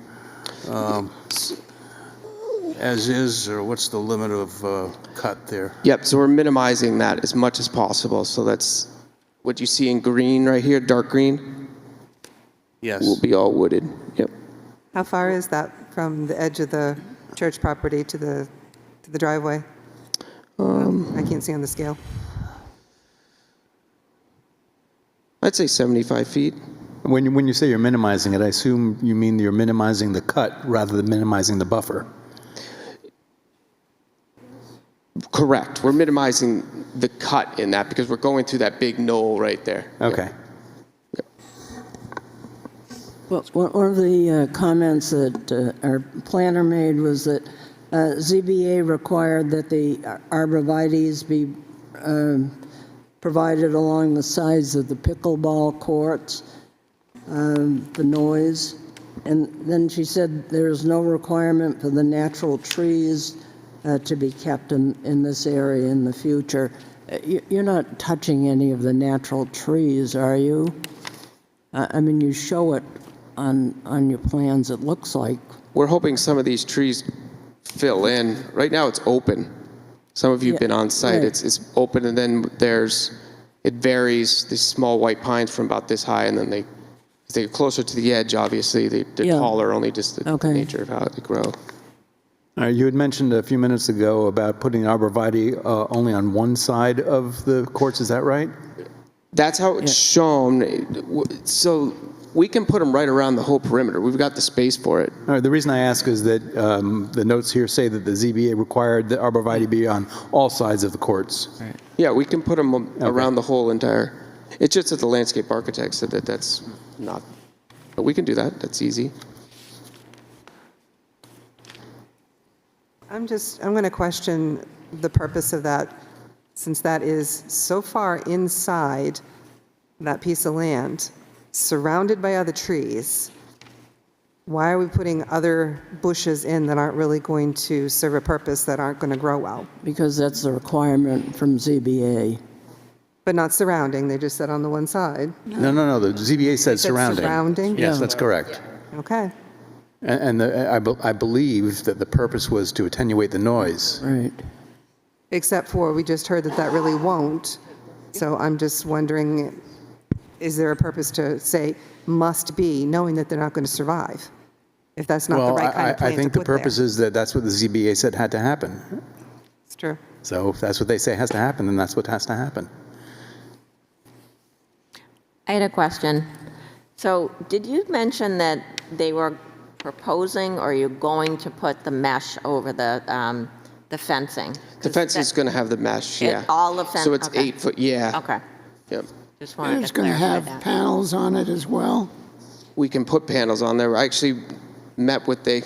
as is, or what's the limit of cut there? Yep, so we're minimizing that as much as possible. So that's what you see in green right here, dark green, Yes. will be all wooded. Yep. How far is that from the edge of the church property to the driveway? I can't see on the scale. I'd say 75 feet. When you say you're minimizing it, I assume you mean you're minimizing the cut rather than minimizing the buffer. Correct. We're minimizing the cut in that because we're going through that big knoll right there. Okay. Well, one of the comments that our planner made was that ZBA required that the arborvitaes be provided along the sides of the pickleball courts, the noise. And then she said there's no requirement for the natural trees to be kept in this area in the future. You're not touching any of the natural trees, are you? I mean, you show it on your plans, it looks like. We're hoping some of these trees fill in. Right now it's open. Some of you have been on site. right. It's open, and then it varies. These small white pines from about this high, and then as they get closer to the edge, obviously, they're Yeah. taller, only just the Okay. nature of how they grow. You had mentioned a few minutes ago about putting arborvitae only on one side of the courts. Is that right? That's how it's shown. So we can put them right around the whole perimeter. We've got the space for it. All right, the reason I ask is that the notes here say that the ZBA required that arborvitae be on all sides of the courts. Yeah, we can put them around the whole entire. It's just that the landscape architect said that that's not. But we can do that. That's easy. I'm going to question the purpose of that since that is so far inside that piece of land, surrounded by other trees, why are we putting other bushes in that aren't really going to serve a purpose, that aren't going to grow well? Because that's the requirement from ZBA. But not surrounding, they just said on the one side. No, the ZBA said said surrounding. surrounding? Yes, Yeah. that's correct. Okay. I believe that the purpose was to attenuate the noise. Right. Except for, we just heard that that really won't. So I'm just wondering, is there a purpose to say must be, knowing that they're not going to survive? If that's not the Well, right kind of I plan to think the put there. purpose is that that's what the ZBA said had to happen. It's true. So if that's what they say has to happen, then that's what has to happen. I had a question. So did you mention that they were proposing, or you're going to put the mesh over the fencing? The fence is going to have the mesh, yeah. All the fence, So it's okay. 8 foot, yeah. Okay, Yep. just wanted It's to going to clarify have that. panels on it as well. We can put panels on there. I actually met with a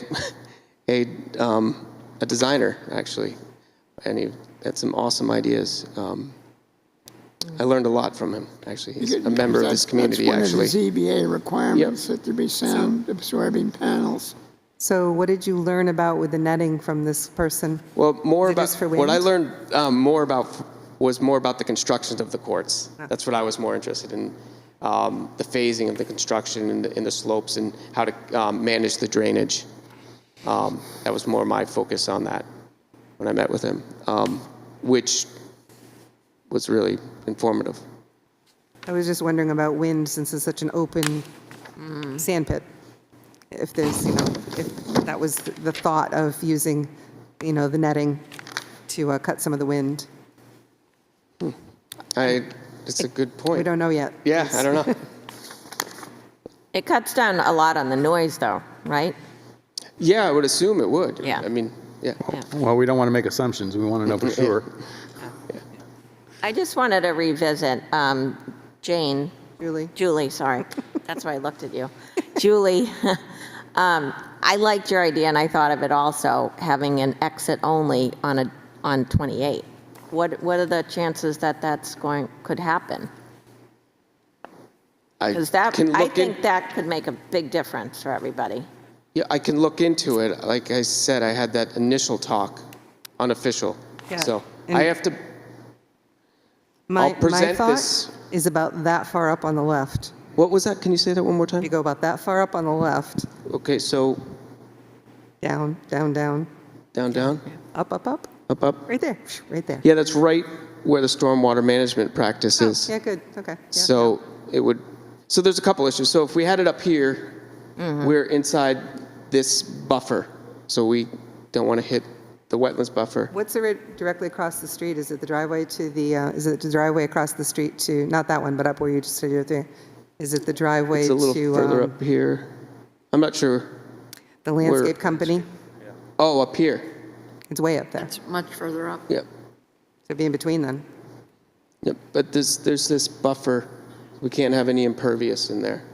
designer, actually, and he had some awesome ideas. I learned a lot from him, actually. He's a member of this community, actually. That's one of the ZBA requirements, that there be sound absorbing panels. So what did you learn about with the netting from this person? Well, more Is it about just for what I wind? learned more about was more about the construction of the courts. That's what I was more interested in, the phasing of the construction and the slopes and how to manage the drainage. That was more my focus on that when I met with him, which was really informative. I was just wondering about wind, since it's such an open sand pit. If there's, if that was the thought of using, the netting to cut some of the wind. It's a good point. We don't know yet. Yeah, I don't know. It cuts down a lot on the noise, though, right? Yeah, I would assume it would. Yeah. I mean, yeah. Well, we don't want to make assumptions. We want to know for sure. I just wanted to revisit Julie, sorry. That's why I looked at you. Julie, I liked your idea, and I thought of it also, having an exit only on 28. What are the chances that could happen? Because I think that could make a big difference for everybody. Yeah, I can look into it. Like I said, I had that initial talk, unofficial. Yeah. So And I have to. My present thought this- is about that far up on the left. What was that? Can you say that one more time? You go about that far up on the left, Okay, so down, down, down, down, down, up, up, up, up, up. right there, right there. Yeah, that's right where the stormwater management practice is. Yeah, good, okay. Yeah. So it would. So there's a couple issues. So if we had it up here, we're inside this buffer, so we don't want to hit the wetlands buffer. What's directly across the street? Is it the driveway to the, is it the driveway across the street to, not that one, but up where you just said you're there? Is it the driveway It's a little to further up here. I'm not sure. the landscape company? Oh, up here. It's way up there. It's much further up. Yep. So it'd be in between then. Yep. But there's this buffer. We can't have any impervious in there.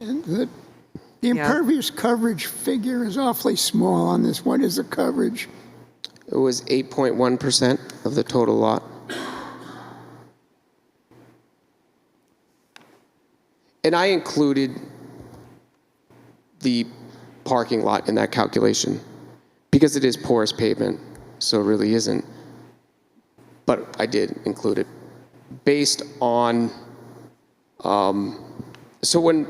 And the impervious coverage figure is awfully small on this. What is the coverage? It was 8.1% of the total lot. And I included the parking lot in that calculation because it is porous pavement, so it really isn't. But I did include it based on, so when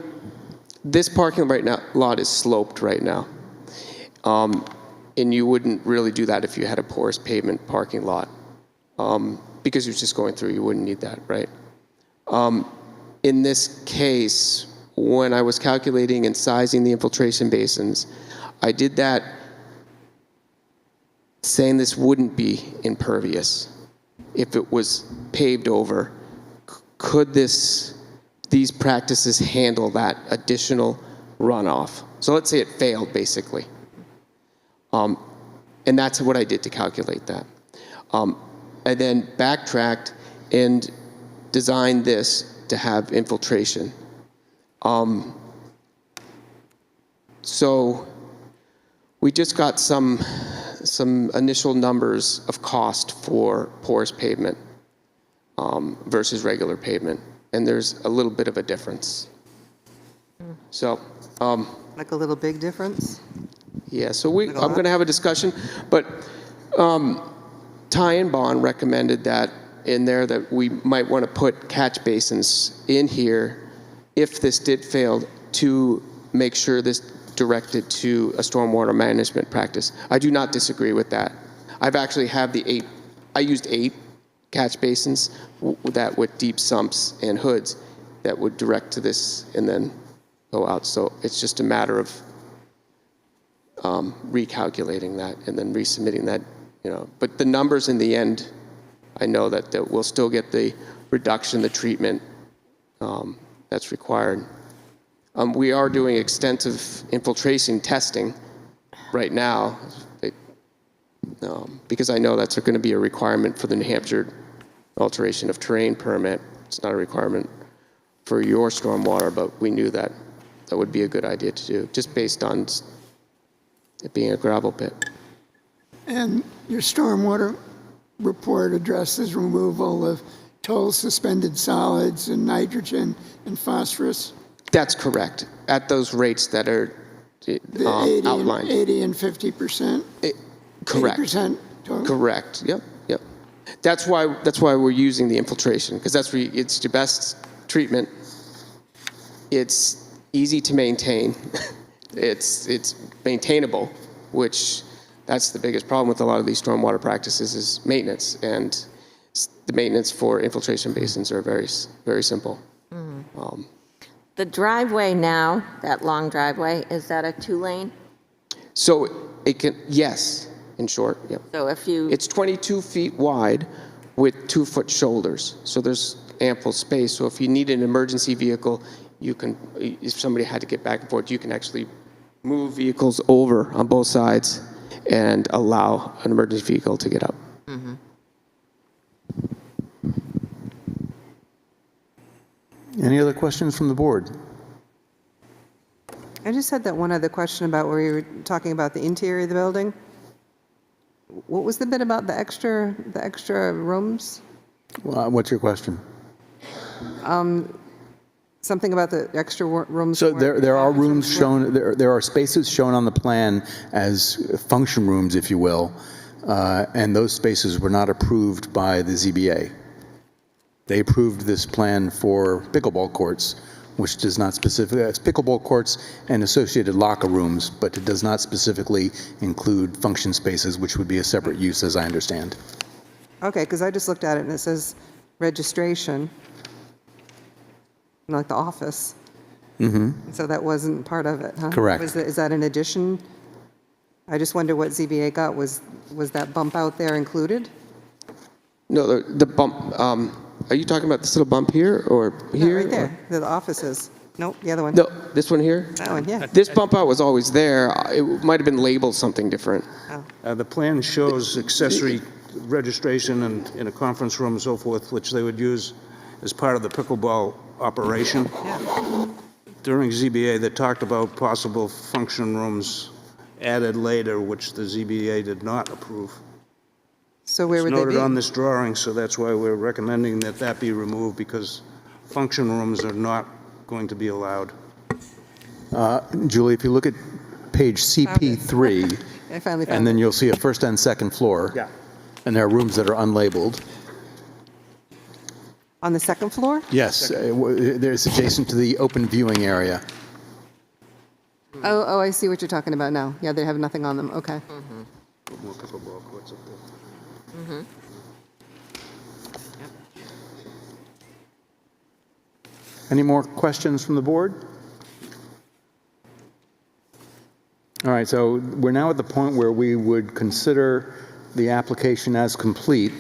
this parking lot is sloped right now, and you wouldn't really do that if you had a porous pavement parking lot, because you're just going through, you wouldn't need that, right? In this case, when I was calculating and sizing the infiltration basins, I did that saying this wouldn't be impervious if it was paved over. Could these practices handle that additional runoff? So let's say it failed, basically. And that's what I did to calculate that. I then backtracked and designed this to have infiltration. So We just got some initial numbers of cost for porous pavement versus regular pavement, and there's a little bit of a difference. So, Like a little big difference? yeah, so I'm going to have a discussion, but Ty and Bond recommended that in there that we might want to put catch basins in here if this did fail to make sure this directed to a stormwater management practice. I do not disagree with that. I've actually have I used 8 catch basins that with deep sumps and hoods that would direct to this and then go out. So it's just a matter of recalculating that and then resubmitting that, But the numbers in the end, I know that we'll still get the reduction, the treatment that's required. We are doing extensive infiltration testing right now because I know that's going to be a requirement for the New Hampshire alteration of terrain permit. It's not a requirement for your stormwater, but we knew that would be a good idea to do, just based on it being a gravel pit. And your stormwater report addresses removal of total suspended solids and nitrogen and phosphorus? That's correct, at those rates that are The outlined. 80 and 50%? Correct. 80% total? Correct, yep. That's why we're using the infiltration, because it's your best treatment. It's easy to maintain. It's maintainable, which that's the biggest problem with a lot of these stormwater practices is maintenance, and the maintenance for infiltration basins are very, very simple. The driveway now, that long driveway, is that a 2-lane? So yes, in short, yep. So if you, It's 22 feet wide with 2-foot shoulders, so there's ample space. So if you need an emergency vehicle, if somebody had to get back and forth, you can actually move vehicles over on both sides and allow an emergency vehicle to get up. Any other questions from the board? I just had that one other question about where you were talking about the interior of the building. What was the bit about the extra rooms? What's your question? Something about the extra rooms? So for- there are rooms shown, there are spaces shown on the plan as function rooms, if you will, and those spaces were not approved by the ZBA. They approved this plan for pickleball courts, which does not specifically, it's pickleball courts and associated locker rooms, but it does not specifically include function spaces, which would be a separate use, as I understand. Okay, because I just looked at it and it says registration, like the office. So that wasn't part of it, huh? Correct. Is that an addition? I just wonder what ZBA got. Was that bump out there included? No, the bump, are you talking about this little bump here or Yeah, here? right there, the offices. Nope, the other one. No, this one here? That one, yeah. This bump out was always there. It might have been labeled something different. The plan shows accessory registration and in a conference room and so forth, which they would use as part of the pickleball operation. During ZBA, they talked about possible function rooms added later, which the ZBA did not approve. So where would It's they noted on be? this drawing, so that's why we're recommending that be removed, because function rooms are not going to be allowed. Julie, if you look at page CP3, I finally found and then it. you'll see a first and second floor. Yeah. And there are rooms that are unlabeled. On the second floor? Yes, there's adjacent to the open viewing area. Oh, I see what you're talking about now. Yeah, they have nothing on them, okay. More pickleball courts up there. Any more questions from the board? All right, so we're now at the point where we would consider the application as complete.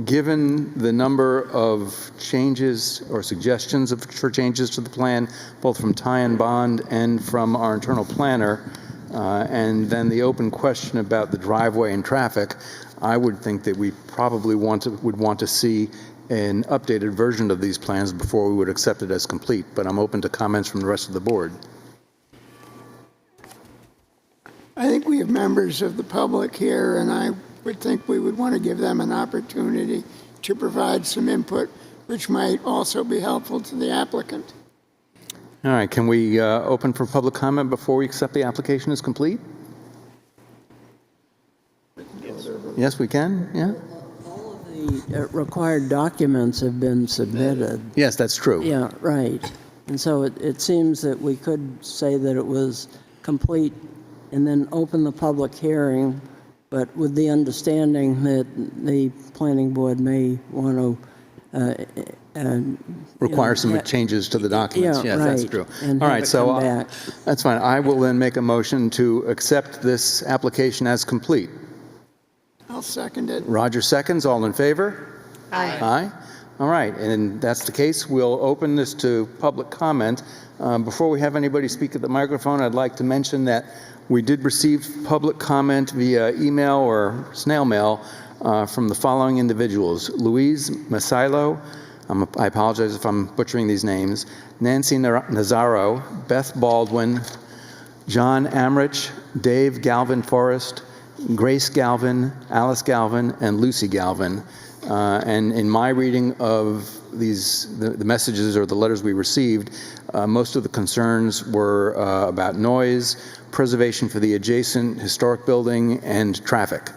Given the number of changes or suggestions for changes to the plan, both from Ty and Bond and from our internal planner, and then the open question about the driveway and traffic, I would think that we probably would want to see an updated version of these plans before we would accept it as complete, but I'm open to comments from the rest of the board. I think we have members of the public here, and I would think we would want to give them an opportunity to provide some input, which might also be helpful to the applicant. All right, can we open for public comment before we accept the application as complete? Yes, we can, yeah? All of the required documents have been submitted. Yes, that's true. Yeah, right. And so it seems that we could say that it was complete and then open the public hearing, but with the understanding that the planning board may want to Require some changes to the documents. Yeah, Yes, that's right. true. And All have right, it so come back. that's fine. I will then make a motion to accept this application as complete. I'll second it. Roger seconds. All in favor? Aye. Aye. All right, and that's the case. We'll open this to public comment. Before we have anybody speak at the microphone, I'd like to mention that we did receive public comment via email or snail mail from the following individuals: Louise Masailo, I apologize if I'm butchering these names, Nancy Nazaro, Beth Baldwin, John Amrich, Dave Galvin Forrest, Grace Galvin, Alice Galvin, and Lucy Galvin. And in my reading of the messages or the letters we received, most of the concerns were about noise, preservation for the adjacent historic building, and traffic.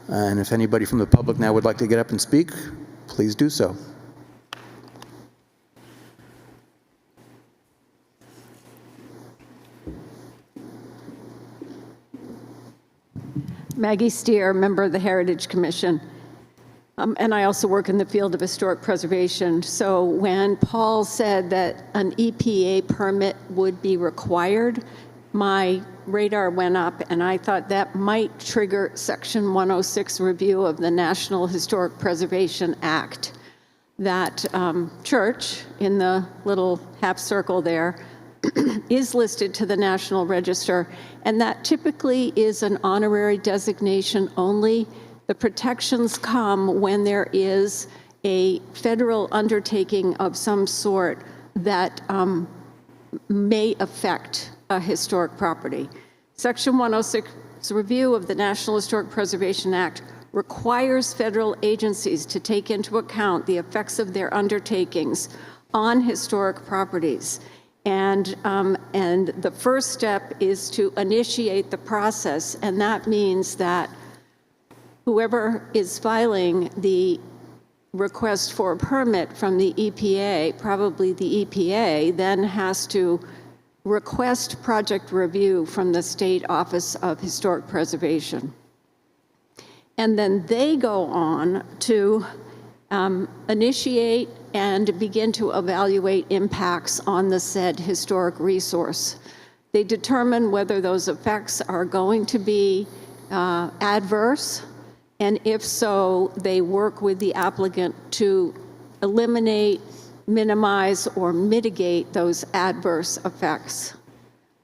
And if anybody from the public now would like to get up and speak, please do so. Maggie Steer, member of the Heritage Commission. And I also work in the field of historic preservation. So when Paul said that an EPA permit would be required, my radar went up, and I thought that might trigger Section 106 review of the National Historic Preservation Act. That church in the little half circle there is listed to the National Register, and that typically is an honorary designation only. The protections come when there is a federal undertaking of some sort that may affect a historic property. Section 106 review of the National Historic Preservation Act requires federal agencies to take into account the effects of their undertakings on historic properties. And the first step is to initiate the process, and that means that whoever is filing the request for a permit from the EPA, probably the EPA, then has to request project review from the State Office of Historic Preservation. And then they go on to initiate and begin to evaluate impacts on the said historic resource. They determine whether those effects are going to be adverse, and if so, they work with the applicant to eliminate, minimize, or mitigate those adverse effects.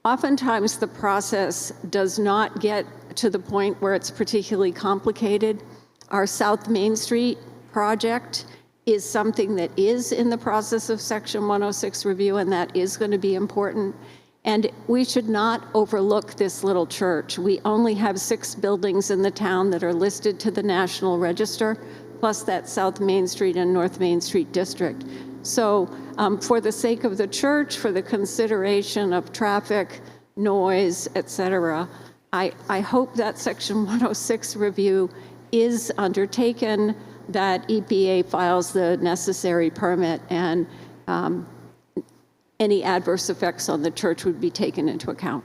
Oftentimes, the process does not get to the point where it's particularly complicated. Our South Main Street project is something that is in the process of Section 106 review, and that is going to be important. And we should not overlook this little church. We only have 6 buildings in the town that are listed to the National Register, plus that South Main Street and North Main Street district. So for the sake of the church, for the consideration of traffic, noise, et cetera, I hope that Section 106 review is undertaken, that EPA files the necessary permit, and any adverse effects on the church would be taken into account.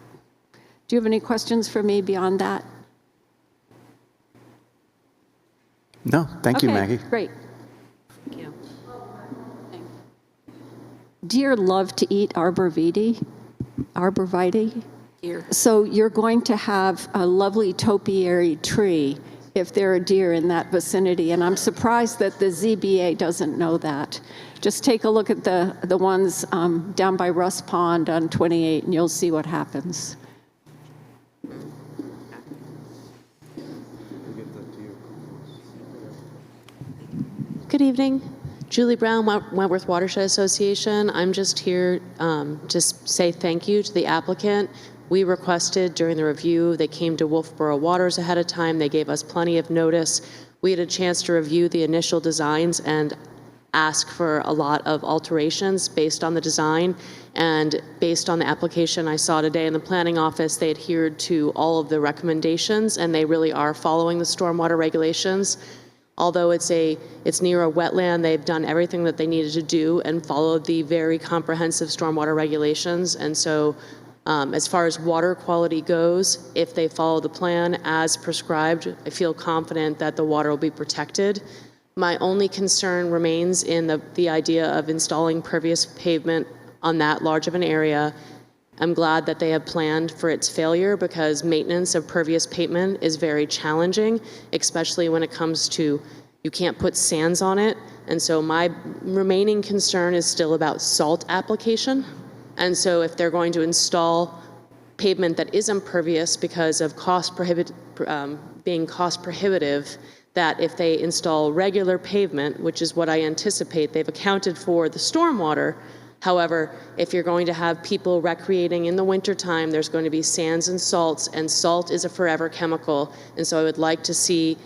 Do you have any questions for me beyond that? No, thank you, Maggie. Great. Thank you. Deer love to eat arborvitae. Deer. So you're going to have a lovely topiary tree if there are deer in that vicinity, and I'm surprised that the ZBA doesn't know that. Just take a look at the ones down by Russ Pond on 28, and you'll see what happens. Good evening. Julie Brown, Wentworth Watershed Association. I'm just here to say thank you to the applicant. We requested during the review, they came to Wolfeboro Waters ahead of time. They gave us plenty of notice. We had a chance to review the initial designs and ask for a lot of alterations based on the design. And based on the application I saw today in the planning office, they adhered to all of the recommendations, and they really are following the stormwater regulations. Although it's near a wetland, they've done everything that they needed to do and followed the very comprehensive stormwater regulations. And so as far as water quality goes, if they follow the plan as prescribed, I feel confident that the water will be protected. My only concern remains in the idea of installing pervious pavement on that large of an area. I'm glad that they have planned for its failure, because maintenance of pervious pavement is very challenging, especially when it comes to, you can't put sands on it. And so my remaining concern is still about salt application. And so if they're going to install pavement that is impervious because of being cost prohibitive, that if they install regular pavement, which is what I anticipate, they've accounted for the stormwater. However, if you're going to have people recreating in the wintertime, there's going to be sands and salt is a forever chemical. And so I would like to see,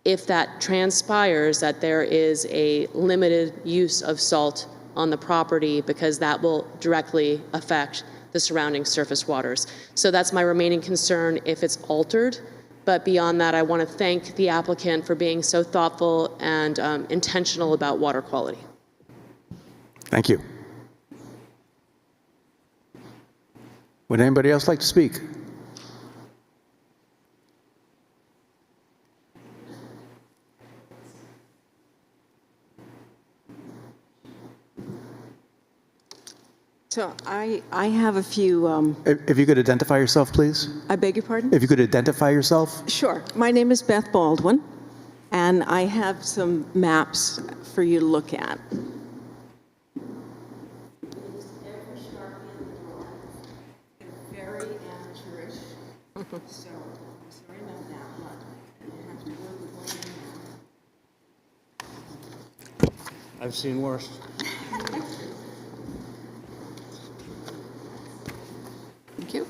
if that transpires, that there is a limited use of salt on the property, because that will directly affect the surrounding surface waters. So that's my remaining concern if it's altered. But beyond that, I want to thank the applicant for being so thoughtful and intentional about water quality. Thank you. Would anybody else like to speak? So I have a few, If you could identify yourself, please. I beg your pardon? If you could identify yourself. Sure. My name is Beth Baldwin, and I have some maps for you to look at. Very amateurish, so I'm sorry about that, but I have to work with what I have. I've seen worse. Thank you.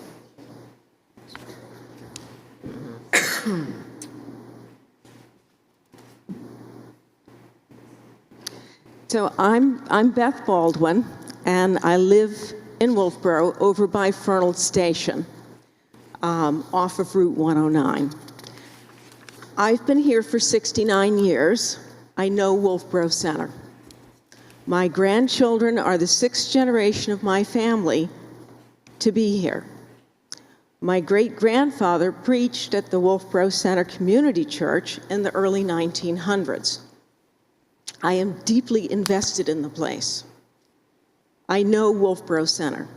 So I'm Beth Baldwin, and I live in Wolfeboro over by Fernald Station, off of Route 109. I've been here for 69 years. I know Wolfeboro Center. My grandchildren are the 6th generation of my family to be here. My great-grandfather preached at the Wolfeboro Center Community Church in the early 1900s. I am deeply invested in the place. I know Wolfeboro Center.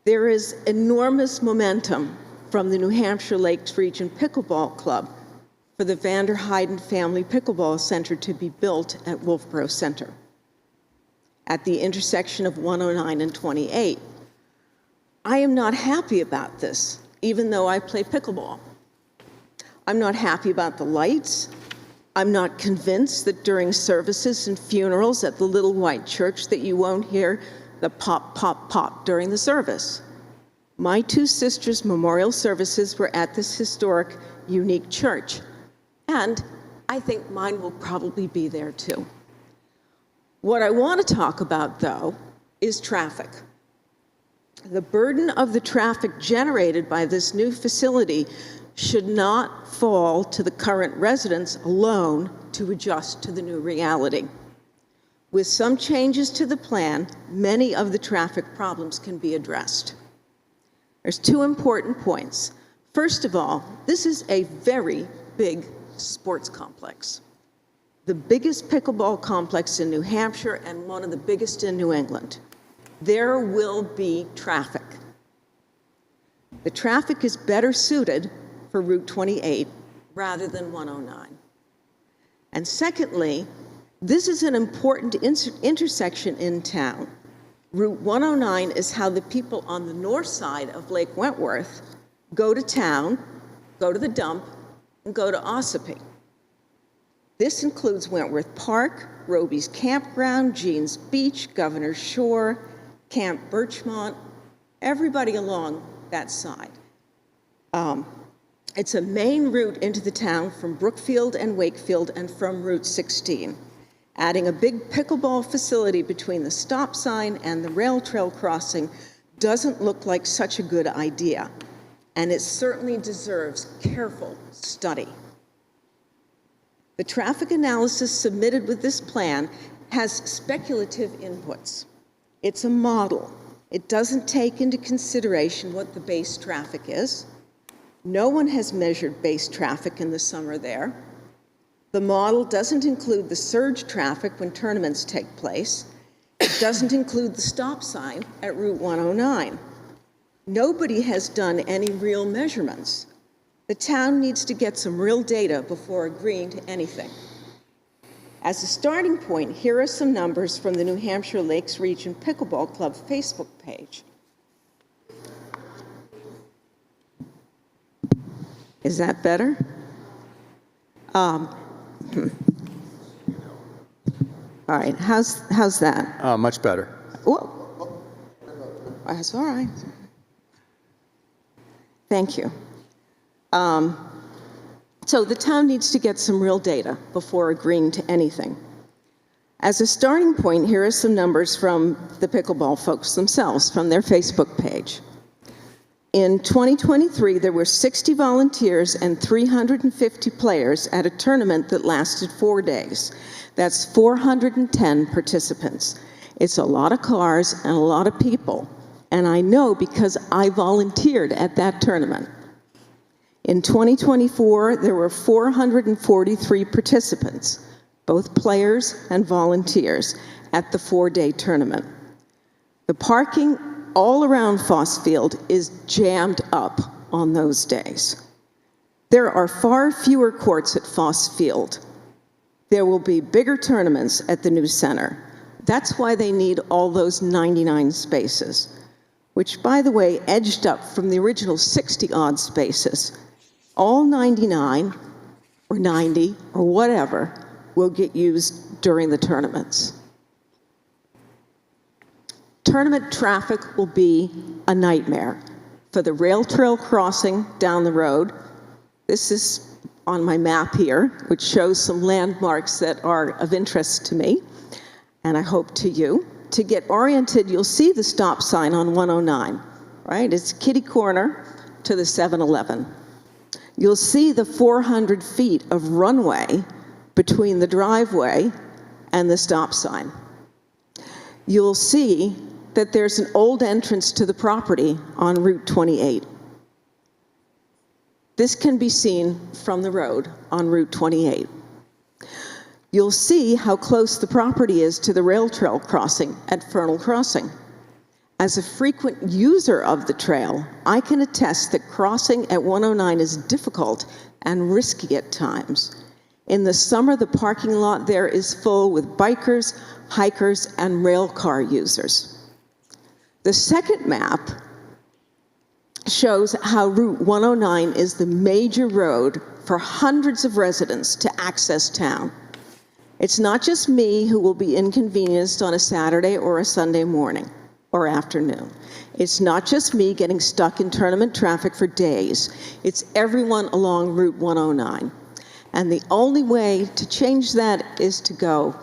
There is enormous momentum from the New Hampshire Lakes Region Pickleball Club for the Vander Heyden Family Pickleball Center to be built at Wolfeboro Center at the intersection of 109 and 28. I am not happy about this, even though I play pickleball. I'm not happy about the lights. I'm not convinced that during services and funerals at the Little White Church that you won't hear the pop, pop, pop during the service. My 2 sisters' memorial services were at this historic, unique church, and I think mine will probably be there too. What I want to talk about, though, is traffic. The burden of the traffic generated by this new facility should not fall to the current residents alone to adjust to the new reality. With some changes to the plan, many of the traffic problems can be addressed. There's 2 important points. First of all, this is a very big sports complex. The biggest pickleball complex in New Hampshire and one of the biggest in New England. There will be traffic. The traffic is better suited for Route 28 rather than 109. And secondly, this is an important intersection in town. Route 109 is how the people on the north side of Lake Wentworth go to town, go to the dump, and go to Ossipee. This includes Wentworth Park, Roby's Campground, Jean's Beach, Governor's Shore, Camp Birchmont, everybody along that side. It's a main route into the town from Brookfield and Wakefield and from Route 16. Adding a big pickleball facility between the stop sign and the rail trail crossing doesn't look like such a good idea, and it certainly deserves careful study. The traffic analysis submitted with this plan has speculative inputs. It's a model. It doesn't take into consideration what the base traffic is. No one has measured base traffic in the summer there. The model doesn't include the surge traffic when tournaments take place. It doesn't include the stop sign at Route 109. Nobody has done any real measurements. The town needs to get some real data before agreeing to anything. As a starting point, here are some numbers from the New Hampshire Lakes Region Pickleball Club Facebook page. Is that better? All right, how's that? Much better. Whoa. That's all right. Thank you. So the town needs to get some real data before agreeing to anything. As a starting point, here are some numbers from the pickleball folks themselves, from their Facebook page. In 2023, there were 60 volunteers and 350 players at a tournament that lasted 4 days. That's 410 participants. It's a lot of cars and a lot of people, and I know because I volunteered at that tournament. In 2024, there were 443 participants, both players and volunteers, at the 4-day tournament. The parking all around Foss Field is jammed up on those days. There are far fewer courts at Foss Field. There will be bigger tournaments at the new center. That's why they need all those 99 spaces, which, by the way, edged up from the original 60-odd spaces. All 99 or 90 or whatever will get used during the tournaments. Tournament traffic will be a nightmare for the rail trail crossing down the road. This is on my map here, which shows some landmarks that are of interest to me, and I hope to you. To get oriented, you'll see the stop sign on 109, right? It's kitty corner to the 7-Eleven. You'll see the 400 feet of runway between the driveway and the stop sign. You'll see that there's an old entrance to the property on Route 28. This can be seen from the road on Route 28. You'll see how close the property is to the rail trail crossing at Fernal Crossing. As a frequent user of the trail, I can attest that crossing at 109 is difficult and risky at times. In the summer, the parking lot there is full with bikers, hikers, and rail car users. The second map shows how Route 109 is the major road for hundreds of residents to access town. It's not just me who will be inconvenienced on a Saturday or a Sunday morning or afternoon. It's not just me getting stuck in tournament traffic for days. It's everyone along Route 109. And the only way to change that is to go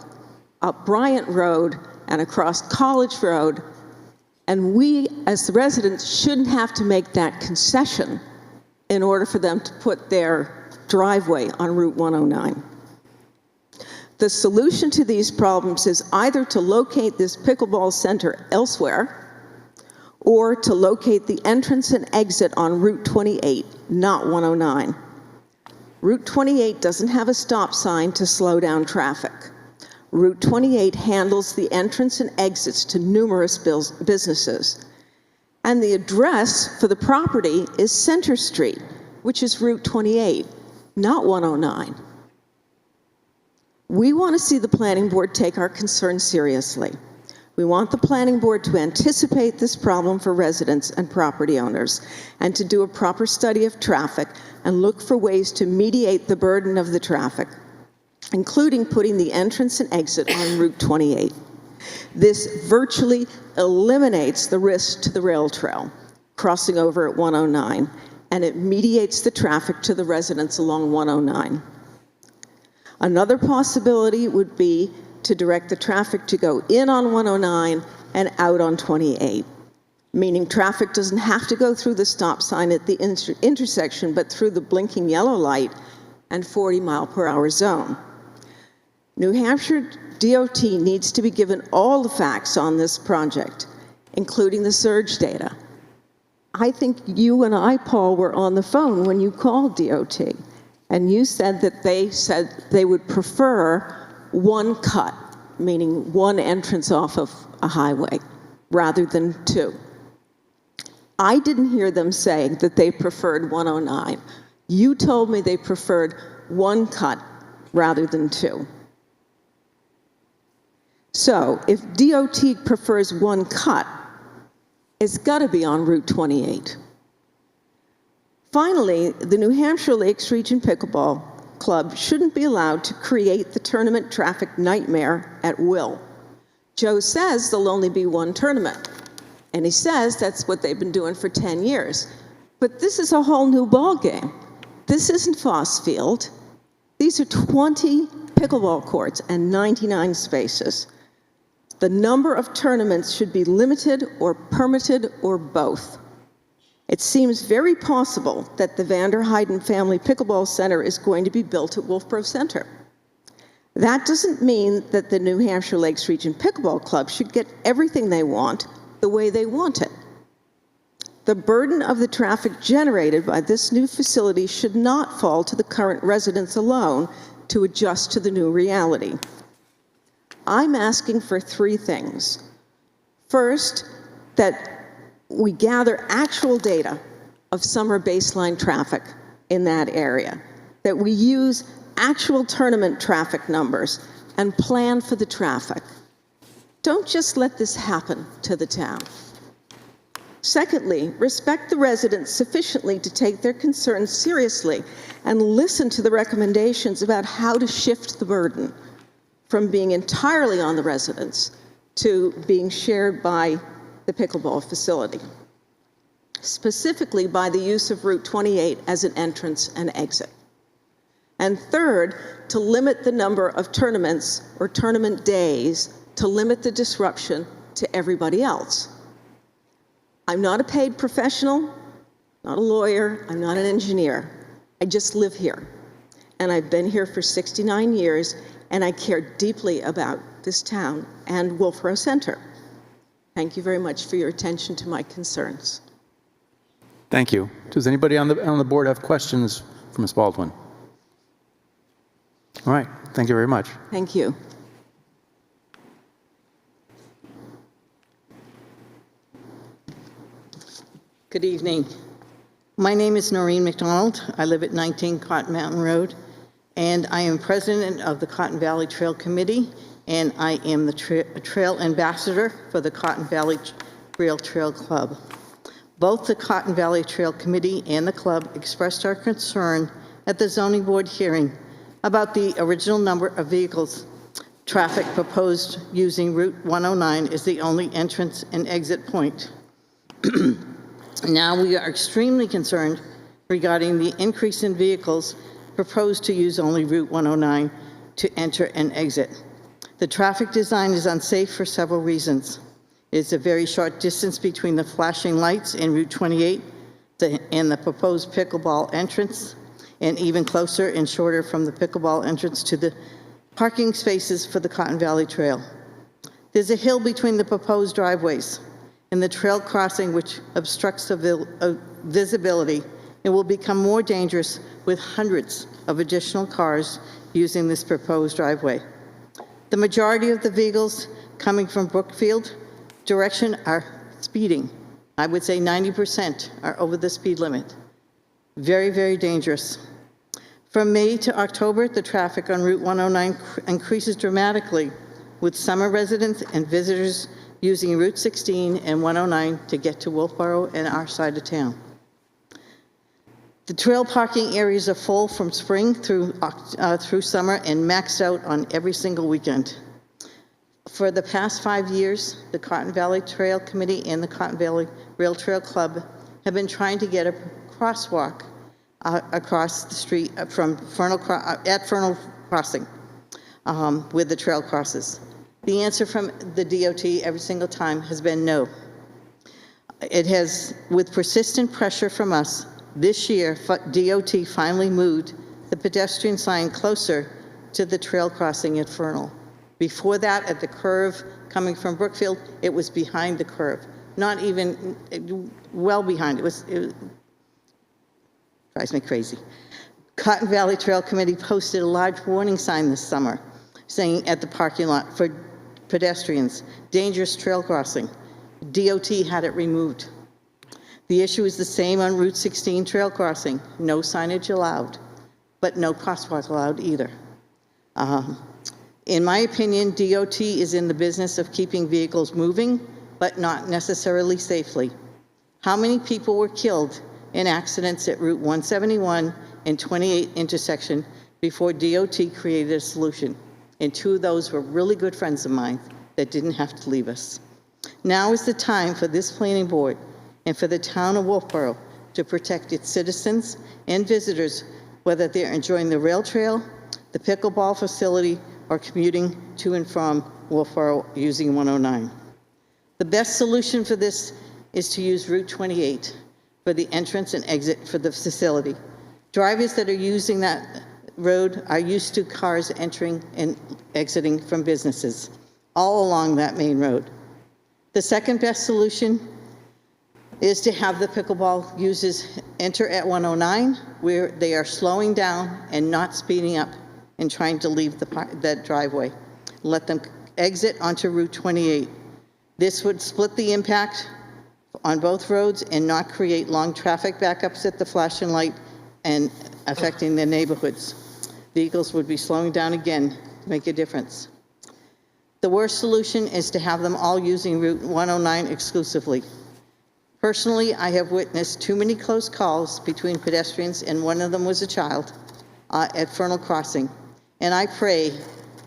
up Bryant Road and across College Road. And we, as the residents, shouldn't have to make that concession in order for them to put their driveway on Route 109. The solution to these problems is either to locate this pickleball center elsewhere or to locate the entrance and exit on Route 28, not 109. Route 28 doesn't have a stop sign to slow down traffic. Route 28 handles the entrance and exits to numerous businesses. And the address for the property is Center Street, which is Route 28, not 109. We want to see the planning board take our concerns seriously. We want the planning board to anticipate this problem for residents and property owners and to do a proper study of traffic and look for ways to mediate the burden of the traffic. including putting the entrance and exit on Route 28. This virtually eliminates the risk to the rail trail crossing over at 109, and it mediates the traffic to the residents along 109. Another possibility would be to direct the traffic to go in on 109 and out on 28, meaning traffic doesn't have to go through the stop sign at the intersection, but through the blinking yellow light and 40-mile-per-hour zone. New Hampshire DOT needs to be given all the facts on this project, including the surge data. I think you and I, Paul, were on the phone when you called DOT, and you said that they would prefer one cut, meaning one entrance off of a highway, rather than two. I didn't hear them say that they preferred 109. You told me they preferred one cut rather than two. So if DOT prefers one cut, it's got to be on Route 28. Finally, the New Hampshire Lakes Region Pickleball Club shouldn't be allowed to create the tournament traffic nightmare at will. Joe says there'll only be one tournament, and he says that's what they've been doing for 10 years. But this is a whole new ballgame. This isn't Foss Field. These are 20 pickleball courts and 99 spaces. The number of tournaments should be limited or permitted or both. It seems very possible that the Vander Heyden Family Pickleball Center is going to be built at Wolfeboro Center. That doesn't mean that the New Hampshire Lakes Region Pickleball Club should get everything they want the way they want it. The burden of the traffic generated by this new facility should not fall to the current residents alone to adjust to the new reality. I'm asking for three things. First, that we gather actual data of summer baseline traffic in that area, that we use actual tournament traffic numbers and plan for the traffic. Don't just let this happen to the town. Secondly, respect the residents sufficiently to take their concerns seriously and listen to the recommendations about how to shift the burden from being entirely on the residents to being shared by the pickleball facility, specifically by the use of Route 28 as an entrance and exit. And third, to limit the number of tournaments or tournament days to limit the disruption to everybody else. I'm not a paid professional, not a lawyer, I'm not an engineer. I just live here. And I've been here for 69 years, and I care deeply about this town and Wolfeboro Center. Thank you very much for your attention to my concerns. Thank you. Does anybody on the board have questions for Ms. Baldwin? All right. Thank you very much. Thank you. Good evening. My name is Noreen McDonald. I live at 19 Cotton Mountain Road, and I am president of the Cotton Valley Trail Committee, and I am the trail ambassador for the Cotton Valley Rail Trail Club. Both the Cotton Valley Trail Committee and the club expressed our concern at the zoning board hearing about the original number of vehicles traffic proposed using Route 109 as the only entrance and exit point. Now we are extremely concerned regarding the increase in vehicles proposed to use only Route 109 to enter and exit. The traffic design is unsafe for several reasons. It's a very short distance between the flashing lights in Route 28 and the proposed pickleball entrance, and even closer and shorter from the pickleball entrance to the parking spaces for the Cotton Valley Trail. There's a hill between the proposed driveways and the trail crossing, which obstructs the visibility and will become more dangerous with hundreds of additional cars using this proposed driveway. The majority of the vehicles coming from Brookfield direction are speeding. I would say 90% are over the speed limit. Very, very dangerous. From May to October, the traffic on Route 109 increases dramatically, with summer residents and visitors using Route 16 and 109 to get to Wolfeboro and our side of town. The trail parking areas are full from spring through summer and maxed out on every single weekend. For the past 5 years, the Cotton Valley Trail Committee and the Cotton Valley Rail Trail Club have been trying to get a crosswalk across the street from Fernal Crossing, where the trail crosses. The answer from the DOT every single time has been no. It has, with persistent pressure from us, this year, DOT finally moved the pedestrian sign closer to the trail crossing at Fernal. Before that, at the curve coming from Brookfield, it was behind the curve, not even well behind. It drives me crazy. Cotton Valley Trail Committee posted a large warning sign this summer saying at the parking lot for pedestrians, dangerous trail crossing. DOT had it removed. The issue is the same on Route 16 trail crossing. No signage allowed, but no crosswalk allowed either. In my opinion, DOT is in the business of keeping vehicles moving, but not necessarily safely. How many people were killed in accidents at Route 171 and 28 intersection before DOT created a solution? And 2 of those were really good friends of mine that didn't have to leave us. Now is the time for this planning board and for the town of Wolfeboro to protect its citizens and visitors, whether they're enjoying the rail trail, the pickleball facility, or commuting to and from Wolfeboro using 109. The best solution for this is to use Route 28 for the entrance and exit for the facility. Drivers that are using that road are used to cars entering and exiting from businesses all along that main road. The second best solution is to have the pickleball users enter at 109, where they are slowing down and not speeding up and trying to leave that driveway. Let them exit onto Route 28. This would split the impact on both roads and not create long traffic backups at the flashing light and affecting their neighborhoods. Vehicles would be slowing down again to make a difference. The worst solution is to have them all using Route 109 exclusively. Personally, I have witnessed too many close calls between pedestrians, and one of them was a child, at Fernal Crossing. And I pray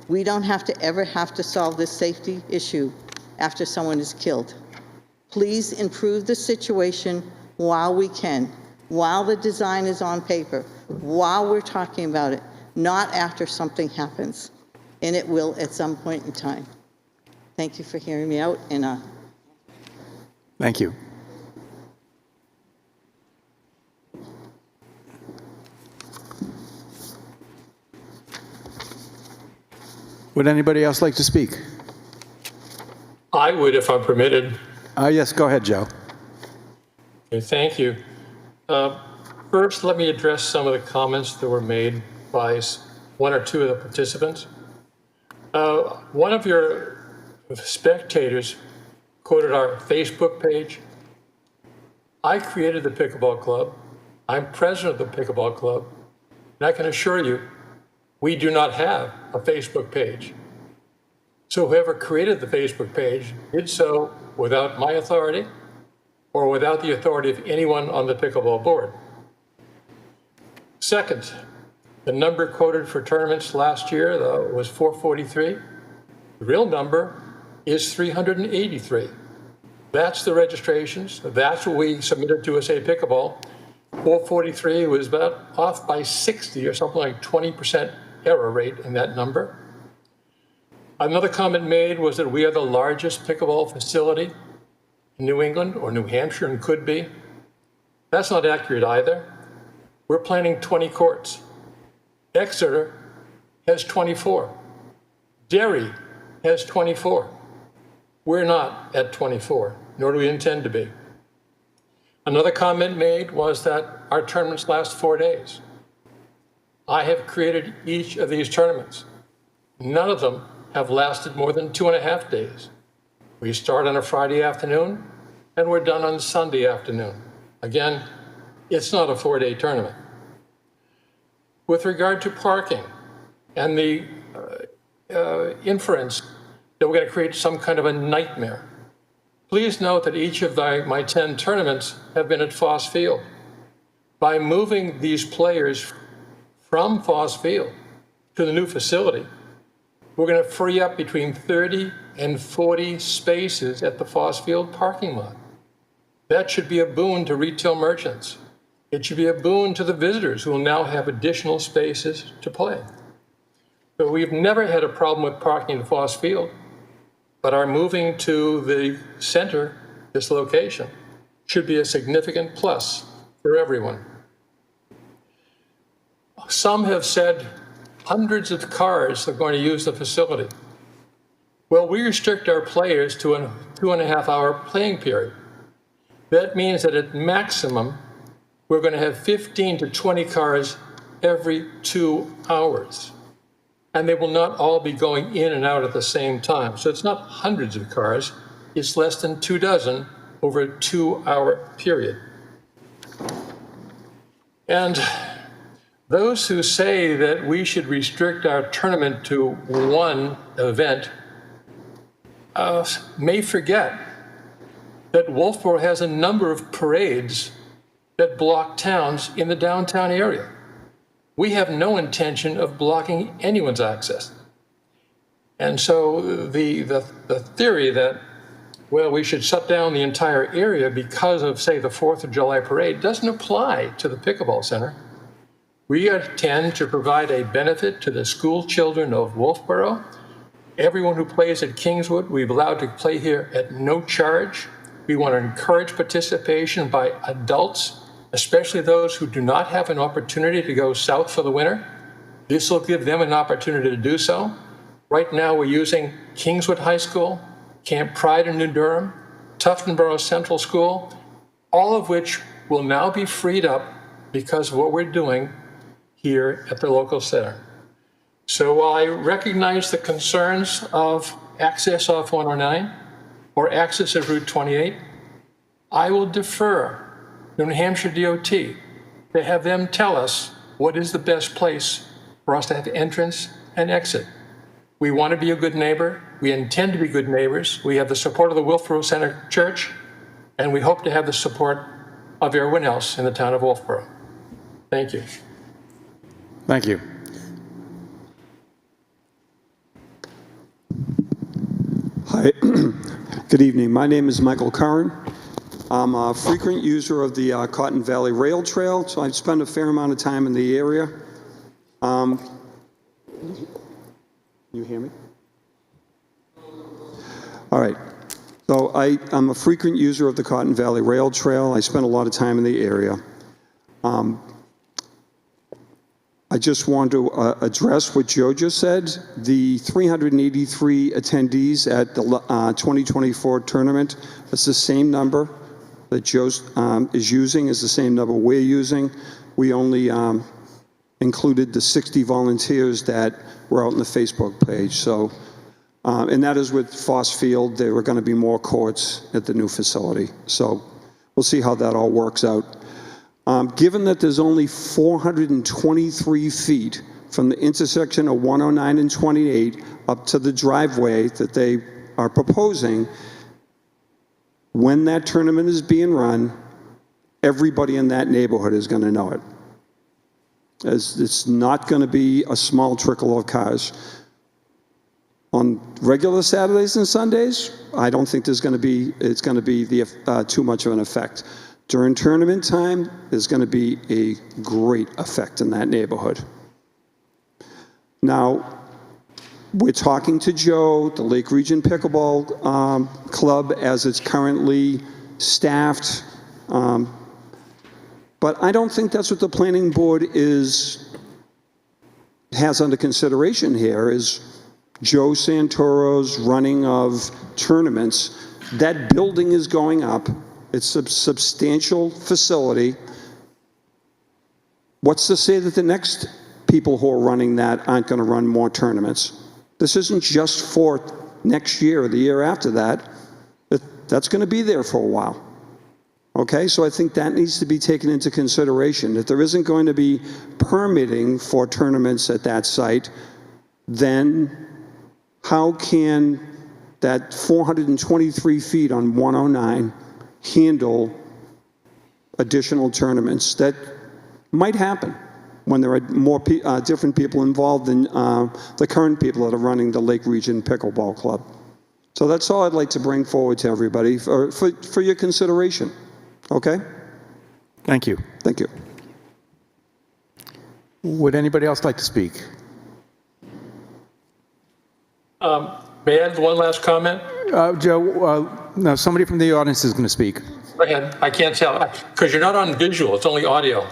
we don't have to solve this safety issue after someone is killed. Please improve the situation while we can, while the design is on paper, while we're talking about it, not after something happens. And it will at some point in time. Thank you for hearing me out. And Thank you. Would anybody else like to speak? I would if I'm permitted. Yes, go ahead, Joe. Okay, thank you. First, let me address some of the comments that were made by 1 or 2 of the participants. One of your spectators quoted our Facebook page. I created the pickleball club. I'm president of the pickleball club. And I can assure you, we do not have a Facebook page. So whoever created the Facebook page did so without my authority or without the authority of anyone on the pickleball board. Second, the number quoted for tournaments last year was 443. The real number is 383. That's the registrations. That's what we submitted to SA Pickleball. 443 was about off by 60 or something like 20% error rate in that number. Another comment made was that we are the largest pickleball facility in New England or New Hampshire and could be. That's not accurate either. We're planning 20 courts. Exeter has 24. Derry has 24. We're not at 24, nor do we intend to be. Another comment made was that our tournaments last 4 days. I have created each of these tournaments. None of them have lasted more than 2.5 days. We start on a Friday afternoon and we're done on Sunday afternoon. Again, it's not a 4-day tournament. With regard to parking and the inference that we're going to create some kind of a nightmare, please note that each of my 10 tournaments have been at Foss Field. By moving these players from Foss Field to the new facility, we're going to free up between 30 and 40 spaces at the Foss Field parking lot. That should be a boon to retail merchants. It should be a boon to the visitors who will now have additional spaces to play. But we've never had a problem with parking at Foss Field, but our moving to the center, this location, should be a significant plus for everyone. Some have said hundreds of cars are going to use the facility. Well, we restrict our players to a 2.5-hour playing period. That means that at maximum, we're going to have 15 to 20 cars every 2 hours. And they will not all be going in and out at the same time. So it's not hundreds of cars, it's less than 2 dozen over a 2-hour period. And those who say that we should restrict our tournament to one event may forget that Wolfeboro has a number of parades that block towns in the downtown area. We have no intention of blocking anyone's access. And so the theory that, well, we should shut down the entire area because of, say, the 4th of July parade doesn't apply to the pickleball center. We intend to provide a benefit to the school children of Wolfeboro. Everyone who plays at Kingswood, we've allowed to play here at no charge. We want to encourage participation by adults, especially those who do not have an opportunity to go south for the winter. This will give them an opportunity to do so. Right now, we're using Kingswood High School, Camp Pride in New Durham, Tuftonboro Central School, all of which will now be freed up because of what we're doing here at the local center. So while I recognize the concerns of access off 109 or access of Route 28, I will defer to New Hampshire DOT to have them tell us what is the best place for us to have entrance and exit. We want to be a good neighbor. We intend to be good neighbors. We have the support of the Wolfeboro Center Church, and we hope to have the support of everyone else in the town of Wolfeboro. Thank you. Thank you. Hi, good evening. My name is Michael Curran. I'm a frequent user of the Cotton Valley Rail Trail, so I spend a fair amount of time in the area. You hear me? All right. So I'm a frequent user of the Cotton Valley Rail Trail. I spend a lot of time in the area. I just want to address what Joe just said. The 383 attendees at the 2024 tournament, it's the same number that Joe is using, is the same number we're using. We only included the 60 volunteers that were out on the Facebook page. So, and that is with Foss Field. There were going to be more courts at the new facility. So we'll see how that all works out. Given that there's only 423 feet from the intersection of 109 and 28 up to the driveway that they are proposing, when that tournament is being run, everybody in that neighborhood is going to know it. It's not going to be a small trickle of cars. On regular Saturdays and Sundays, I don't think it's going to be too much of an effect. During tournament time, there's going to be a great effect in that neighborhood. Now, we're talking to Joe, the Lake Region Pickleball Club, as it's currently staffed. But I don't think that's what the planning board has under consideration here, is Joe Santoro's running of tournaments. That building is going up. It's a substantial facility. What's to say that the next people who are running that aren't going to run more tournaments? This isn't just for next year or the year after that. That's going to be there for a while. Okay, so I think that needs to be taken into consideration. If there isn't going to be permitting for tournaments at that site, then how can that 423 feet on 109 handle additional tournaments? might happen when there are more different people involved than the current people that are running the Lake Region Pickleball Club. So that's all I'd like to bring forward to everybody for your consideration. Okay? Thank you. Thank you. Would anybody else like to speak? May I have one last comment? Joe, no, somebody from the audience is going to speak. Go ahead. I can't tell, because you're not on visual, it's only audio.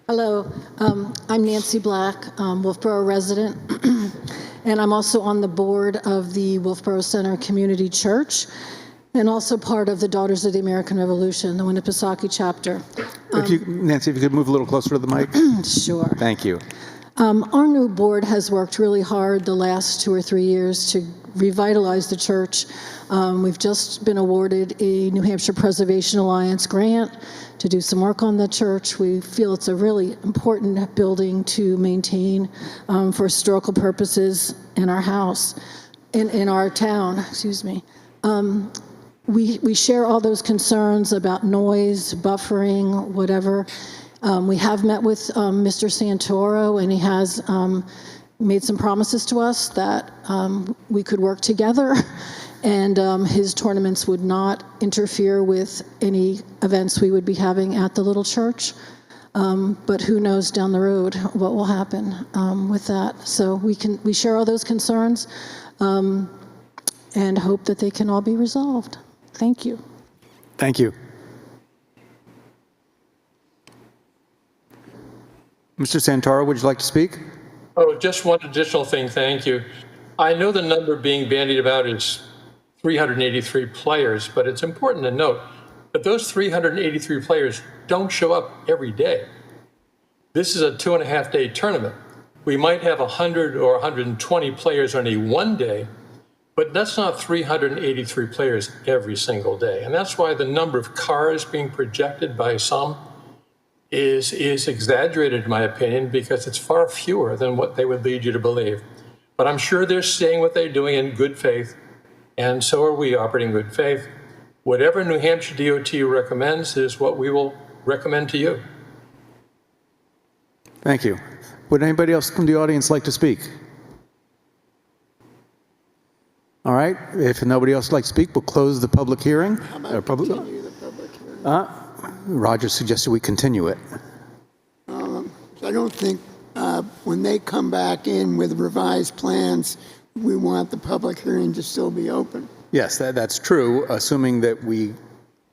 Hello, I'm Nancy Black, Wolfeboro resident, and I'm also on the board of the Wolfeboro Center Community Church, and also part of the Daughters of the American Revolution, the Winnipesaukee chapter. Nancy, if you could move a little closer to the mic. Sure. Thank you. Our new board has worked really hard the last 2 or 3 years to revitalize the church. We've just been awarded a New Hampshire Preservation Alliance grant to do some work on the church. We feel it's a really important building to maintain for historical purposes in our house, in our town, excuse me. We share all those concerns about noise, buffering, whatever. We have met with Mr. Santoro, and he has made some promises to us that we could work together, and his tournaments would not interfere with any events we would be having at the little church. But who knows down the road what will happen with that. So we share all those concerns and hope that they can all be resolved. Thank you. Thank you. Mr. Santoro, would you like to speak? Oh, just one additional thing, thank you. I know the number being bandied about is 383 players, but it's important to note that those 383 players don't show up every day. This is a 2.5-day tournament. We might have 100 or 120 players on a one day, but that's not 383 players every single day. And that's why the number of cars being projected by some is exaggerated, in my opinion, because it's far fewer than what they would lead you to believe. But I'm sure they're saying what they're doing in good faith, and so are we operating in good faith. Whatever New Hampshire DOT recommends is what we will recommend to you. Thank you. Would anybody else from the audience like to speak? All right. If nobody else would like to speak, we'll close the public hearing. How about continue the public hearing? Roger suggested we continue it. I don't think when they come back in with revised plans, we want the public hearing to still be open. Yes, that's true, assuming that we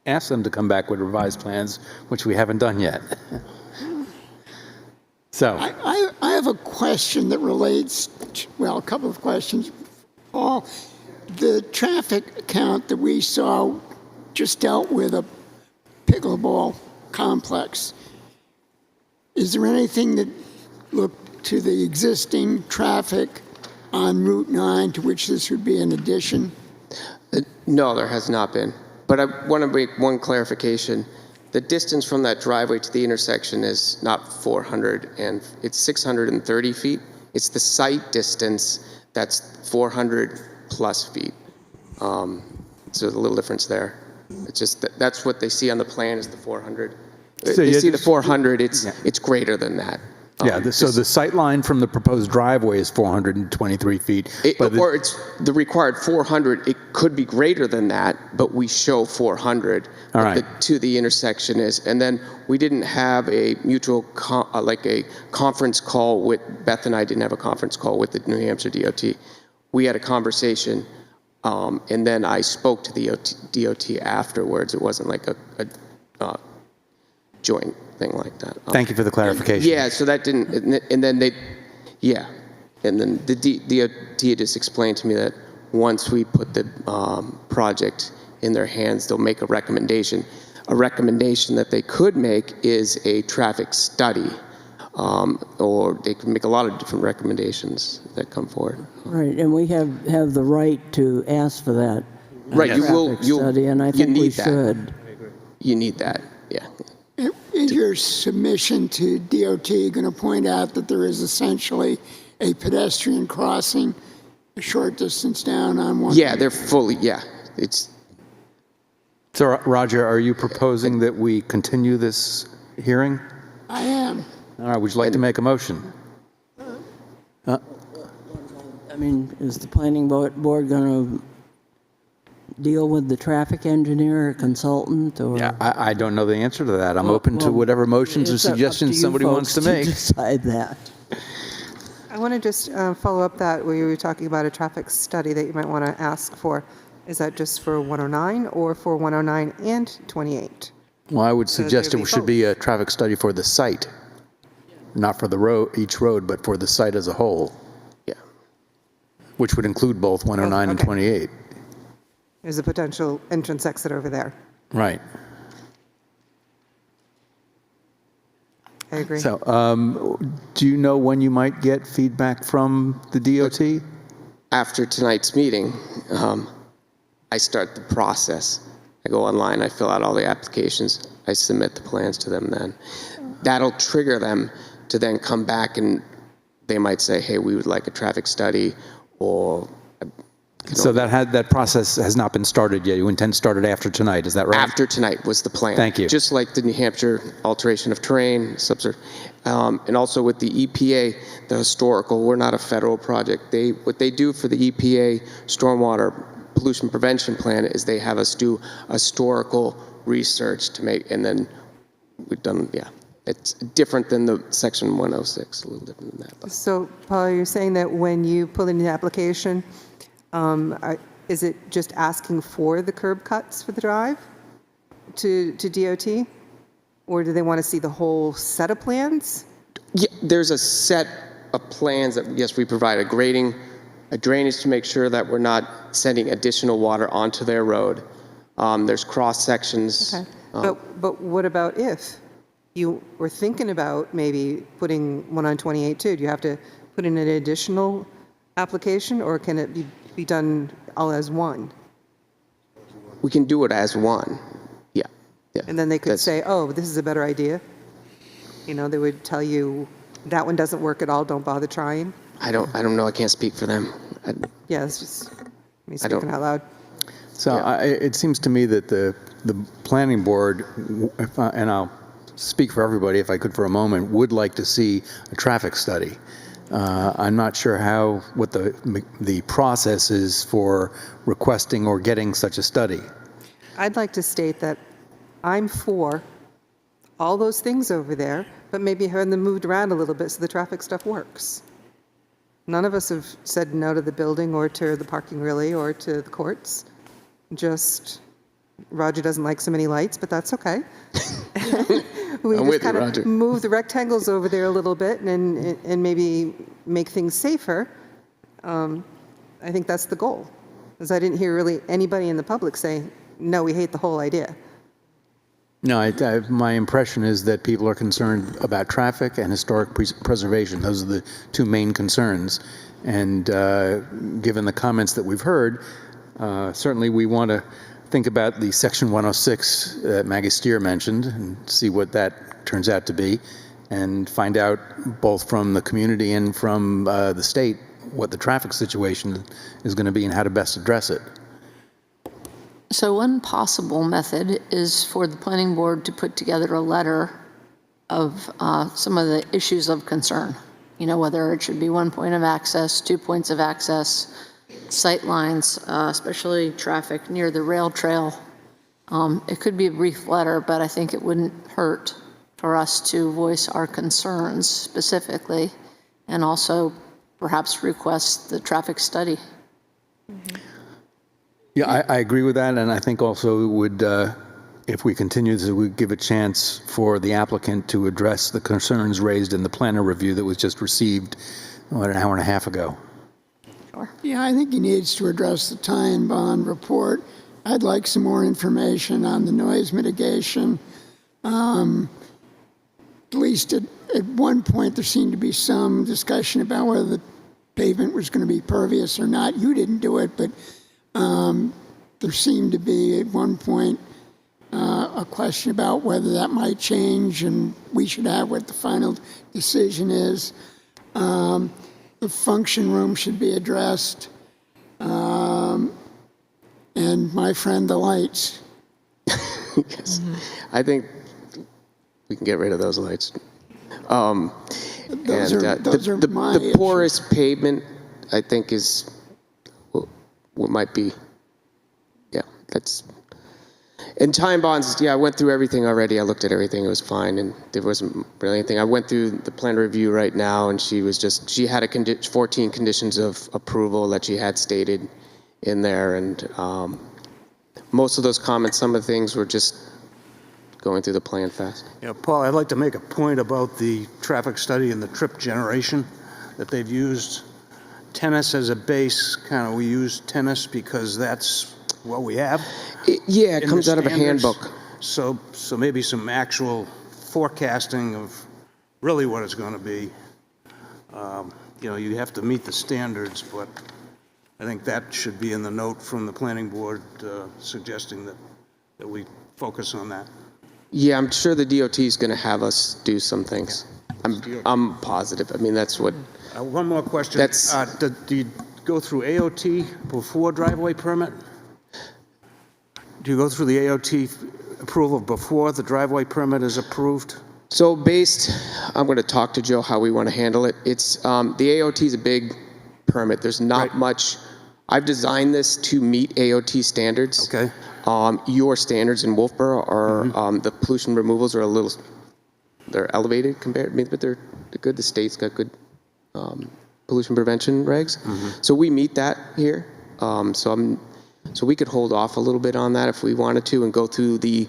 ask them to come back with revised plans, which we haven't done yet. So I have a question that relates to, well, a couple of questions. Paul, the traffic count that we saw just dealt with a pickleball complex. Is there anything that looked to the existing traffic on Route 9 to which this would be an addition? No, there has not been. But I want to make one clarification. The distance from that driveway to the intersection is not 400, and it's 630 feet. It's the site distance that's 400 plus feet. So there's a little difference there. It's just that's what they see on the plan is the 400. So they see the 400. It's greater than that. So the sight line from the proposed driveway is 423 feet. Or it's the required 400. It could be greater than that, but we show 400 All right. to the intersection is. And then we didn't have a mutual, like a conference call with, Beth and I didn't have a conference call with the New Hampshire DOT. We had a conversation, and then I spoke to the DOT afterwards. It wasn't like a joint thing like that. Thank you for the clarification. Yeah, so that didn't, and then and then the DOT just explained to me that once we put the project in their hands, they'll make a recommendation. A recommendation that they could make is a traffic study, or they can make a lot of different recommendations that come forward. Right, and we have the right to ask for that. Right, Traffic study, and I think we should. You need that, yeah. Is your submission to DOT going to point out that there is essentially a pedestrian crossing a short distance down on one? Yeah, they're fully, yeah. It's So, Roger, are you proposing that we continue this hearing? I am. All right, would you like to make a motion? I mean, is the planning board going to deal with the traffic engineer or consultant, or? Yeah, I don't know the answer to that. I'm open to whatever motions or It's up to suggestions you somebody wants to folks make. decide that. I want to just follow up that where you were talking about a traffic study that you might want to ask for. Is that just for 109 or for 109 and 28? Well, I would So suggest there'd it be should be a traffic study for the site, not for the road, each road, but for the site as a whole. Yeah. Which would include both 109 and okay. 28. There's a potential entrance exit over there. Right. I agree. So, do you know when you might get feedback from the DOT? After tonight's meeting, I start the process. I go online, I fill out all the applications, I submit the plans to them then. That'll trigger them to then come back and they might say, hey, we would like a traffic study, or... So that process has not been started yet. You intend to start it after tonight, is that right? After tonight was the plan. Thank you. Just like the New Hampshire alteration of terrain, and also with the EPA, the historical, we're not a federal project. What they do for the EPA stormwater pollution prevention plan is they have us do historical research to make, and then we've done, yeah. It's different than the section 106, a little different than that. But. So, Paul, you're saying that when you pull in the application, is it just asking for the curb cuts for the drive to DOT? Or do they want to see the whole set of plans? Yeah, there's a set of plans that, yes, we provide a grading, a drainage to make sure that we're not sending additional water onto their road. There's cross sections. Okay. But what about if you were thinking about maybe putting one on 28 too? Do you have to put in an additional application, or can it be done all as one? We can do it as one. Yeah. And then they could say, oh, this is a better idea. You know, they would tell you that one doesn't work at all, don't bother trying. I don't know. I can't speak for them. Yeah, it's just me speaking out loud. So it seems to me that the planning board, and I'll speak for everybody if I could for a moment, would like to see a traffic study. I'm not sure what the process is for requesting or getting such a study. I'd like to state that I'm for all those things over there, but maybe having them moved around a little bit so the traffic stuff works. None of us have said no to the building or to the parking really or to the courts. Just Roger doesn't like so many lights, but that's okay. We just kind of move the rectangles over there a little bit and maybe make things safer. I think that's the goal. Because I didn't hear really anybody in the public say, no, we hate the whole idea. No, my impression is that people are concerned about traffic and historic preservation. Those are the two main concerns. And given the comments that we've heard, certainly we want to think about the Section 106 that Maggie Steer mentioned and see what that turns out to be, and find out both from the community and from the state what the traffic situation is going to be and how to best address it. So one possible method is for the planning board to put together a letter of some of the issues of concern. You know, whether it should be 1 point of access, 2 points of access, sight lines, especially traffic near the rail trail. It could be a brief letter, but I think it wouldn't hurt for us to voice our concerns specifically and also perhaps request the traffic study. Yeah, I agree with that, and I think also it would, if we continue this, it would give a chance for the applicant to address the concerns raised in the planner review that was just received an hour and a half ago. Yeah, I think he needs to address the tie and bond report. I'd like some more information on the noise mitigation. At least at one point there seemed to be some discussion about whether the pavement was going to be pervious or not. You didn't do it, but there seemed to be at one point a question about whether that might change, and we should have what the final decision is. The function room should be addressed. And my friend, the lights. Yes. I think we can get rid of those lights. Those are my the issues. porous pavement, I think, is what might be. Yeah, that's. And time bonds, yeah, I went through everything already. I looked at everything. It was fine, and there wasn't really anything. I went through the plan review right now, and she had 14 conditions of approval that she had stated in there, and most of those comments, some of the things were just going through the plan fast. Yeah, Paul, I'd like to make a point about the traffic study and the trip generation that they've used. Tennis as a base, kind of, we use tennis because that's what we have. It comes out of a handbook. So maybe some actual forecasting of really what it's going to be. You have to meet the standards, but I think that should be in the note from the planning board suggesting that we focus on that. Yeah, I'm sure the DOT is going to have us do some things. I'm positive. I mean, that's what. One more question. Do you go through AOT before driveway permit? Do you go through the AOT approval before the driveway permit is approved? So I'm going to talk to Joe how we want to handle it. It's the AOT is a big permit. There's not much. I've designed this to meet AOT standards. Okay. Your standards in Wolfeboro are the pollution removals are they're elevated compared, but they're good. The state's got good pollution prevention regs, so we meet that here. So we could hold off a little bit on that if we wanted to, and go through the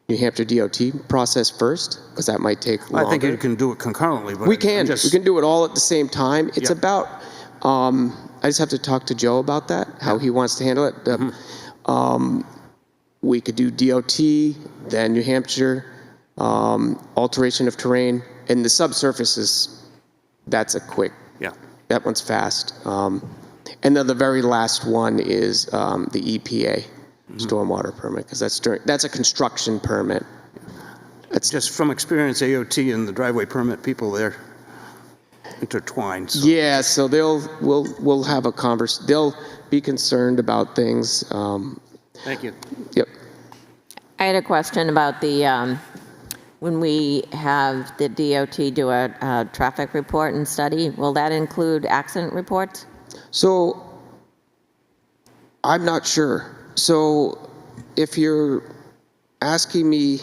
New Hampshire DOT process first, because that might take longer. I think you can do it concurrently, but we can do it all at the same time. It's about. I just have to talk to Joe about that, how he wants to handle it. We could do DOT, then New Hampshire, alteration of terrain, and the subsurfaces. That's a quick. Yeah. That one's fast. And then the very last one is the EPA stormwater permit, because that's a construction permit. That's just from experience. AOT and the driveway permit people, they're intertwined. So. Yeah, so we'll have a conversation. They'll be concerned about things. Thank you. Yep. I had a question about the, when we have the DOT do a traffic report and study, will that include accident reports? So I'm not sure. So if you're asking me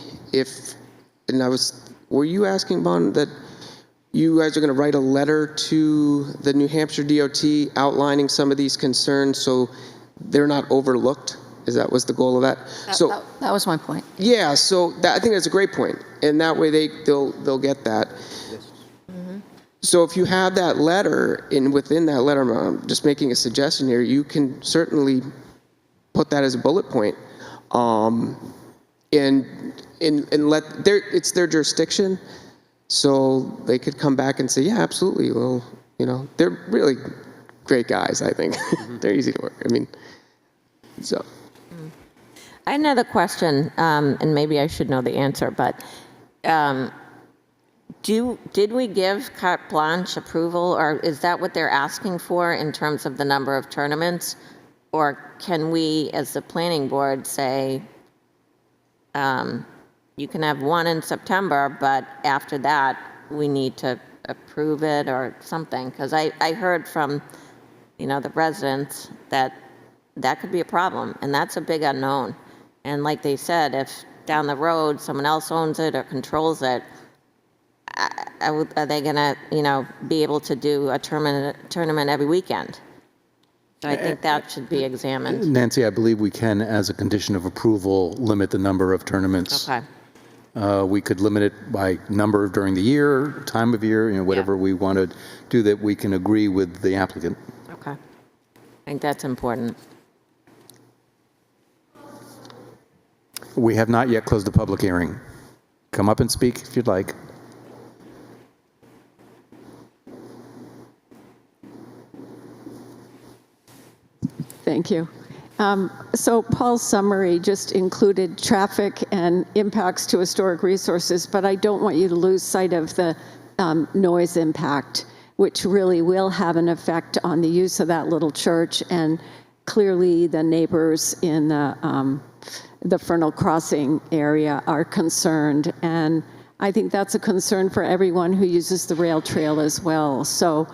were you asking, Bon, that you guys are going to write a letter to the New Hampshire DOT outlining some of these concerns so they're not overlooked? That was the goal of that? That was my point. Yeah, so I think that's a great point. And that way they'll get that. So if you have that letter, and within that letter, I'm just making a suggestion here, you can certainly put that as a bullet point, and it's their jurisdiction, so they could come back and say, yeah, absolutely. Well, they're really great guys. I think they're easy to work. I mean, so. I had another question, and maybe I should know the answer, but. Did we give carte blanche approval, or is that what they're asking for in terms of the number of tournaments? Or can we, as the planning board, say, you can have one in September, but after that, we need to approve it or something? Because I heard from, the residents that could be a problem, and that's a big unknown. And like they said, if down the road someone else owns it or controls it, are they going to, be able to do a tournament every weekend? So I think that should be examined. Nancy, I believe we can, as a condition of approval, limit the number of tournaments. Okay. We could limit it by number during the year, time of year, whatever we want to do that we can agree with the applicant. Okay. I think that's important. We have not yet closed the public hearing. Come up and speak if you'd like. Thank you. So Paul's summary just included traffic and impacts to historic resources, but I don't want you to lose sight of the noise impact, which really will have an effect on the use of that little church, and clearly the neighbors in the the Fernald Crossing area are concerned. And I think that's a concern for everyone who uses the rail trail as well. So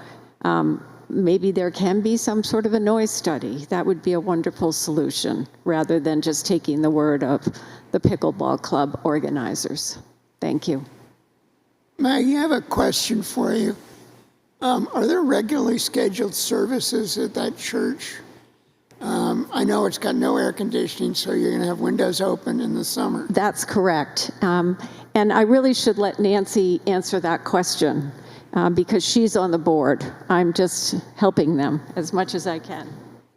maybe there can be some sort of a noise study. That would be a wonderful solution, rather than just taking the word of the pickleball club organizers. Thank you. Maggie, I have a question for you. Are there regularly scheduled services at that church? I know it's got no air conditioning, so you're going to have windows open in the summer. That's correct. And I really should let Nancy answer that question because she's on the board. I'm just helping them as much as I can.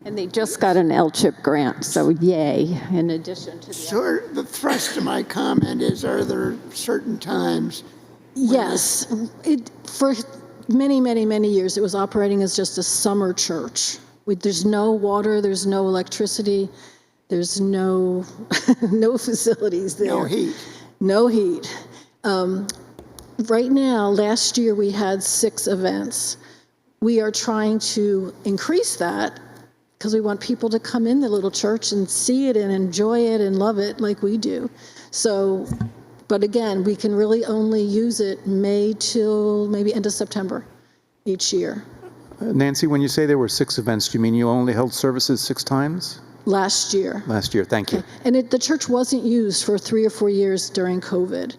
And they just got an LCHIP grant, so yay, in addition to the... Sure, the thrust of my comment is, are there certain times? Yes. For many, many, many years, it was operating as just a summer church. There's no water, there's no electricity, there's no no facilities there. No heat. No heat. Right now, last year we had 6 events. We are trying to increase that because we want people to come in the little church and see it and enjoy it and love it like we do. So, but again, we can really only use it May till maybe end of September each year. Nancy, when you say there were 6 events, do you mean you only held services 6 times? Last year. Last year, thank you. And the church wasn't used for 3 or 4 years during COVID.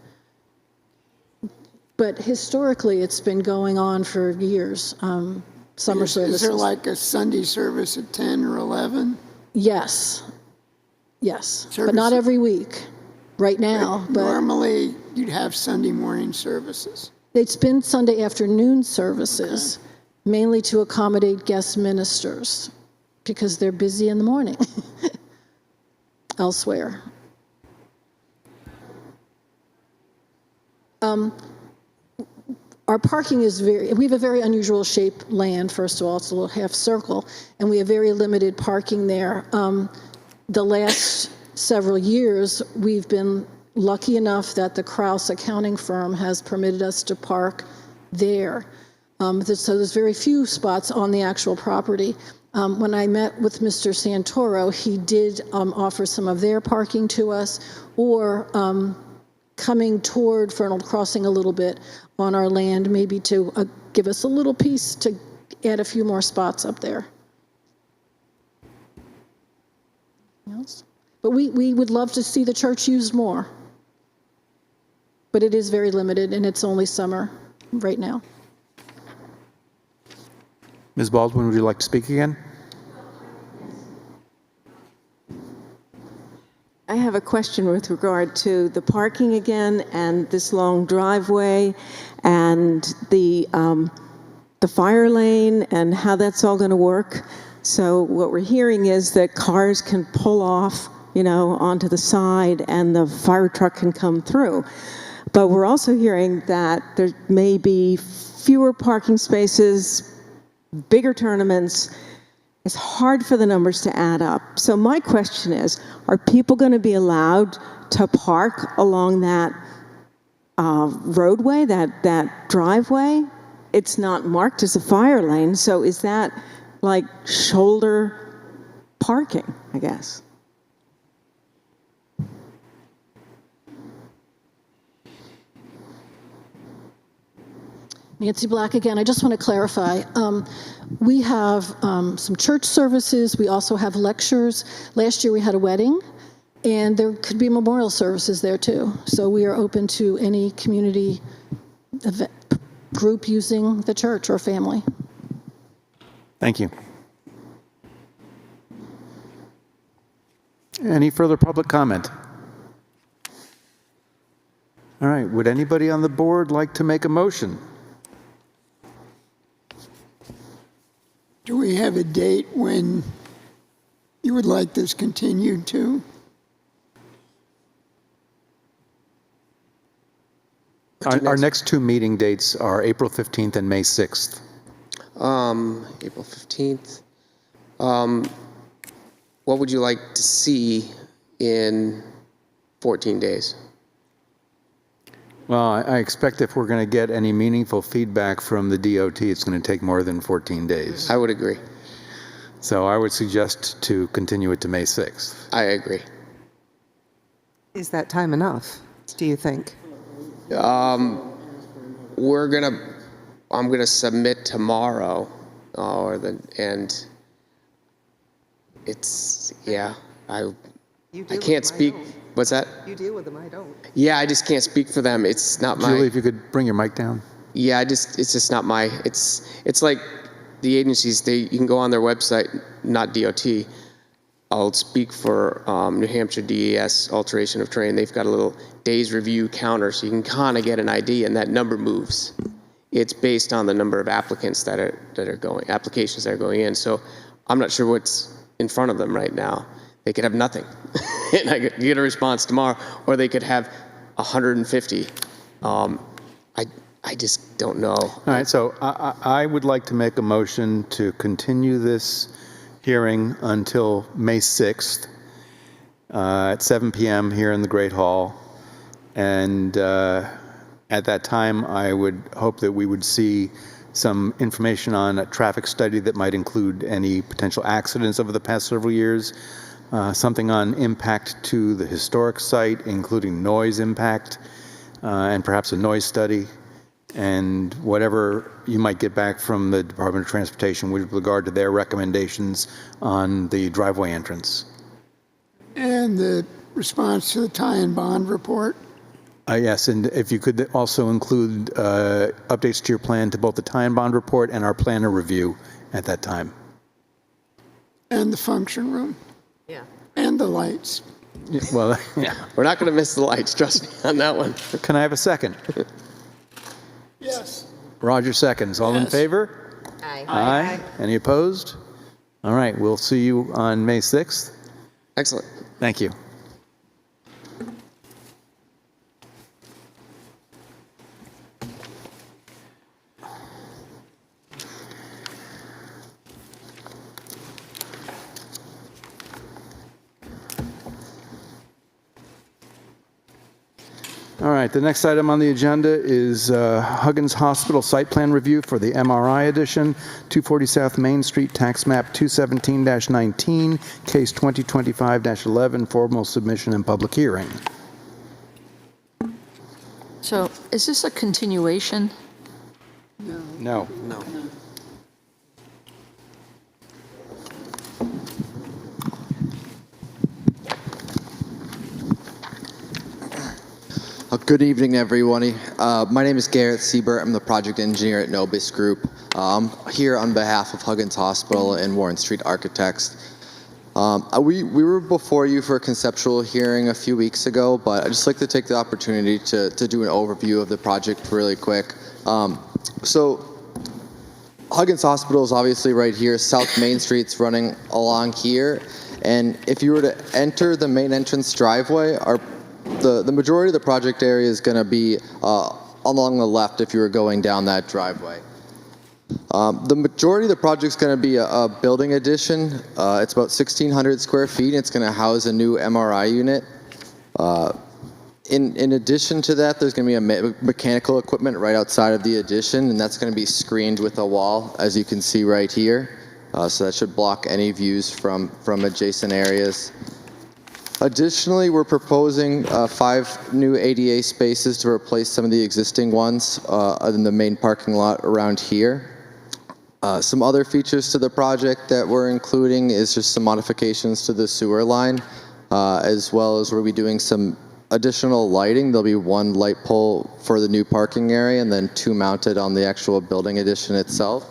But historically, it's been going on for years, summer services. Is there like a Sunday service at 10 or 11? Yes. Yes. But not every week right now. But normally, you'd have Sunday morning services. It's been Sunday afternoon services, mainly to accommodate guest ministers because they're busy in the morning elsewhere. Our parking is we have a very unusual shaped land, first of all. It's a little half circle, and we have very limited parking there. The last several years, we've been lucky enough that the Krause accounting firm has permitted us to park there. So there's very few spots on the actual property. When I met with Mr. Santoro, he did offer some of their parking to us, or coming toward Fernald Crossing a little bit on our land, maybe to give us a little piece to add a few more spots up there. Else? But we would love to see the church used more. But it is very limited, and it's only summer right now. Ms. Baldwin, would you like to speak again? I have a question with regard to the parking again and this long driveway and the fire lane and how that's all going to work. So what we're hearing is that cars can pull off, onto the side and the fire truck can come through. But we're also hearing that there may be fewer parking spaces, bigger tournaments. It's hard for the numbers to add up. So my question is, are people going to be allowed to park along that roadway, that driveway? It's not marked as a fire lane, so is that like shoulder parking, I guess? Nancy Black again. I just want to clarify. We have some church services. We also have lectures. Last year we had a wedding, and there could be memorial services there too. So we are open to any community event, group using the church or family. Thank you. Any further public comment? All right, would anybody on the board like to make a motion? Do we have a date when you would like this continued to? Our next 2 meeting dates are April 15th and May 6th. April 15th. What would you like to see in 14 days? Well, I expect if we're going to get any meaningful feedback from the DOT, it's going to take more than 14 days. I would agree. So I would suggest to continue it to May 6th. I agree. Is that time enough, do you think? I'm gonna submit tomorrow, and it's, yeah, I can't speak. What's that? You deal with them, I don't. Yeah, I just can't speak for them. It's not my. Julie, if you could bring your mic down. Yeah, it's just not my. It's like the agencies. You can go on their website, not DOT. I'll speak for New Hampshire DES alteration of terrain. They've got a little days review counter, so you can kind of get an idea, and that number moves. It's based on the number of applicants applications that are going in. So I'm not sure what's in front of them right now. They could have nothing, and I could get a response tomorrow, or they could have 150. I just don't know. All right, so I would like to make a motion to continue this hearing until May 6th at 7 p.m. here in the Great Hall. And at that time, I would hope that we would see some information on a traffic study that might include any potential accidents over the past several years, something on impact to the historic site, including noise impact, and perhaps a noise study, and whatever you might get back from the Department of Transportation with regard to their recommendations on the driveway entrance. And the response to the tie and bond report. Yes, and if you could also include updates to your plan to both the tie and bond report and our planner review at that time. And the function room. Yeah. And the lights. Yeah, well, yeah. We're not going to miss the lights, trust me on that one. Can I have a second? Yes. Roger seconds. All in Yes. favor? Aye. Aye. Any opposed? All right, we'll see you on May 6th. Excellent. Thank you. All right, the next item on the agenda is Huggins Hospital site plan review for the MRI addition, 240 South Main Street, tax map 217-19, case 2025-11, formal submission and public hearing. So is this a continuation? No. No. Good evening, everyone. My name is Garrett Siebert. I'm the project engineer at Nobis Group. I'm here on behalf of Huggins Hospital and Warren Street Architects. We were before you for a conceptual hearing a few weeks ago, but I'd just like to take the opportunity to do an overview of the project really quick. So Huggins Hospital is obviously right here. South Main Street's running along here. And if you were to enter the main entrance driveway, the majority of the project area is going to be along the left if you were going down that driveway. The majority of the project is going to be a building addition. It's about 1,600 square feet. It's going to house a new MRI unit. In addition to that, there's going to be a mechanical equipment right outside of the addition, and that's going to be screened with a wall, as you can see right here. So that should block any views from adjacent areas. Additionally, we're proposing 5 new ADA spaces to replace some of the existing ones in the main parking lot around here. Some other features to the project that we're including is just some modifications to the sewer line, as well as we'll be doing some additional lighting. There'll be 1 light pole for the new parking area and then 2 mounted on the actual building addition itself.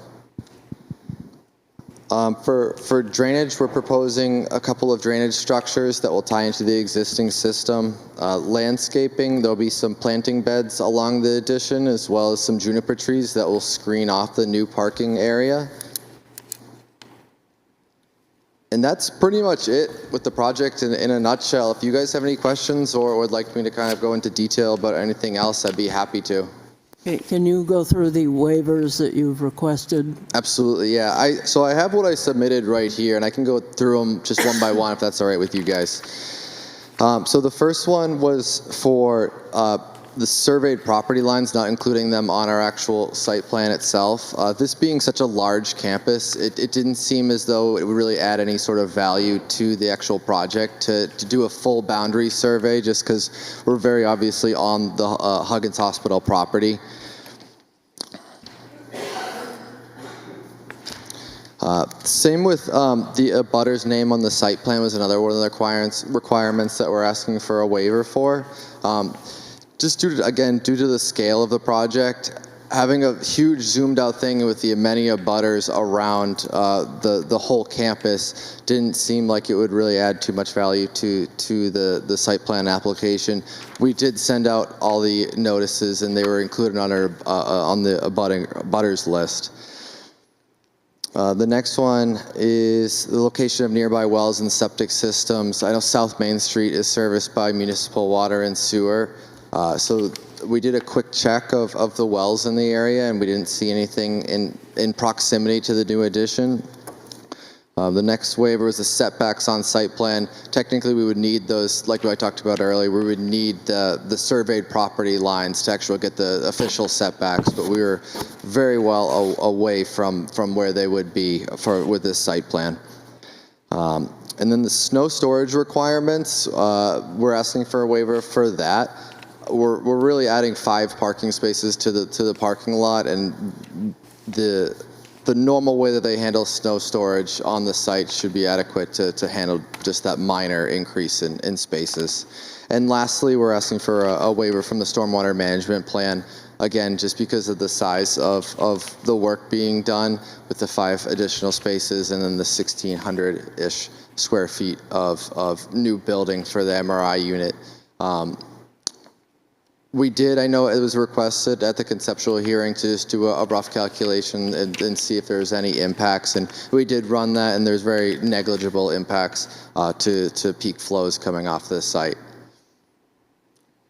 For drainage, we're proposing a couple of drainage structures that will tie into the existing system. Landscaping, there'll be some planting beds along the addition, as well as some juniper trees that will screen off the new parking area. And that's pretty much it with the project in a nutshell. If you guys have any questions or would like me to kind of go into detail about anything else, I'd be happy to. Okay, can you go through the waivers that you've requested? Absolutely, yeah. So I have what I submitted right here, and I can go through them just one by one if that's all right with you guys. So the first one was for the surveyed property lines, not including them on our actual site plan itself. This being such a large campus, it didn't seem as though it would really add any sort of value to the actual project to do a full boundary survey, just because we're very obviously on the Huggins Hospital property. Same with the abutter's name on the site plan was another one of the requirements that we're asking for a waiver for. Just due to the scale of the project, having a huge zoomed out thing with the many abutters around the whole campus didn't seem like it would really add too much value to the site plan application. We did send out all the notices, and they were included on our on the abutters list. The next one is the location of nearby wells and septic systems. I know South Main Street is serviced by municipal water and sewer. So we did a quick check of the wells in the area, and we didn't see anything in proximity to the new addition. The next waiver was the setbacks on site plan. Technically, we would need those, like I talked about earlier, we would need the surveyed property lines to actually get the official setbacks, but we were very well away from where they would be with this site plan. And then the snow storage requirements, we're asking for a waiver for that. We're really adding 5 parking spaces to the parking lot, and the normal way that they handle snow storage on the site should be adequate to handle just that minor increase in spaces. And lastly, we're asking for a waiver from the stormwater management plan. Again, just because of the size of the work being done with the 5 additional spaces and then the 1,600-ish square feet of new building for the MRI unit. I know it was requested at the conceptual hearing to just do a rough calculation and see if there's any impacts, and we did run that, and there's very negligible impacts to peak flows coming off this site.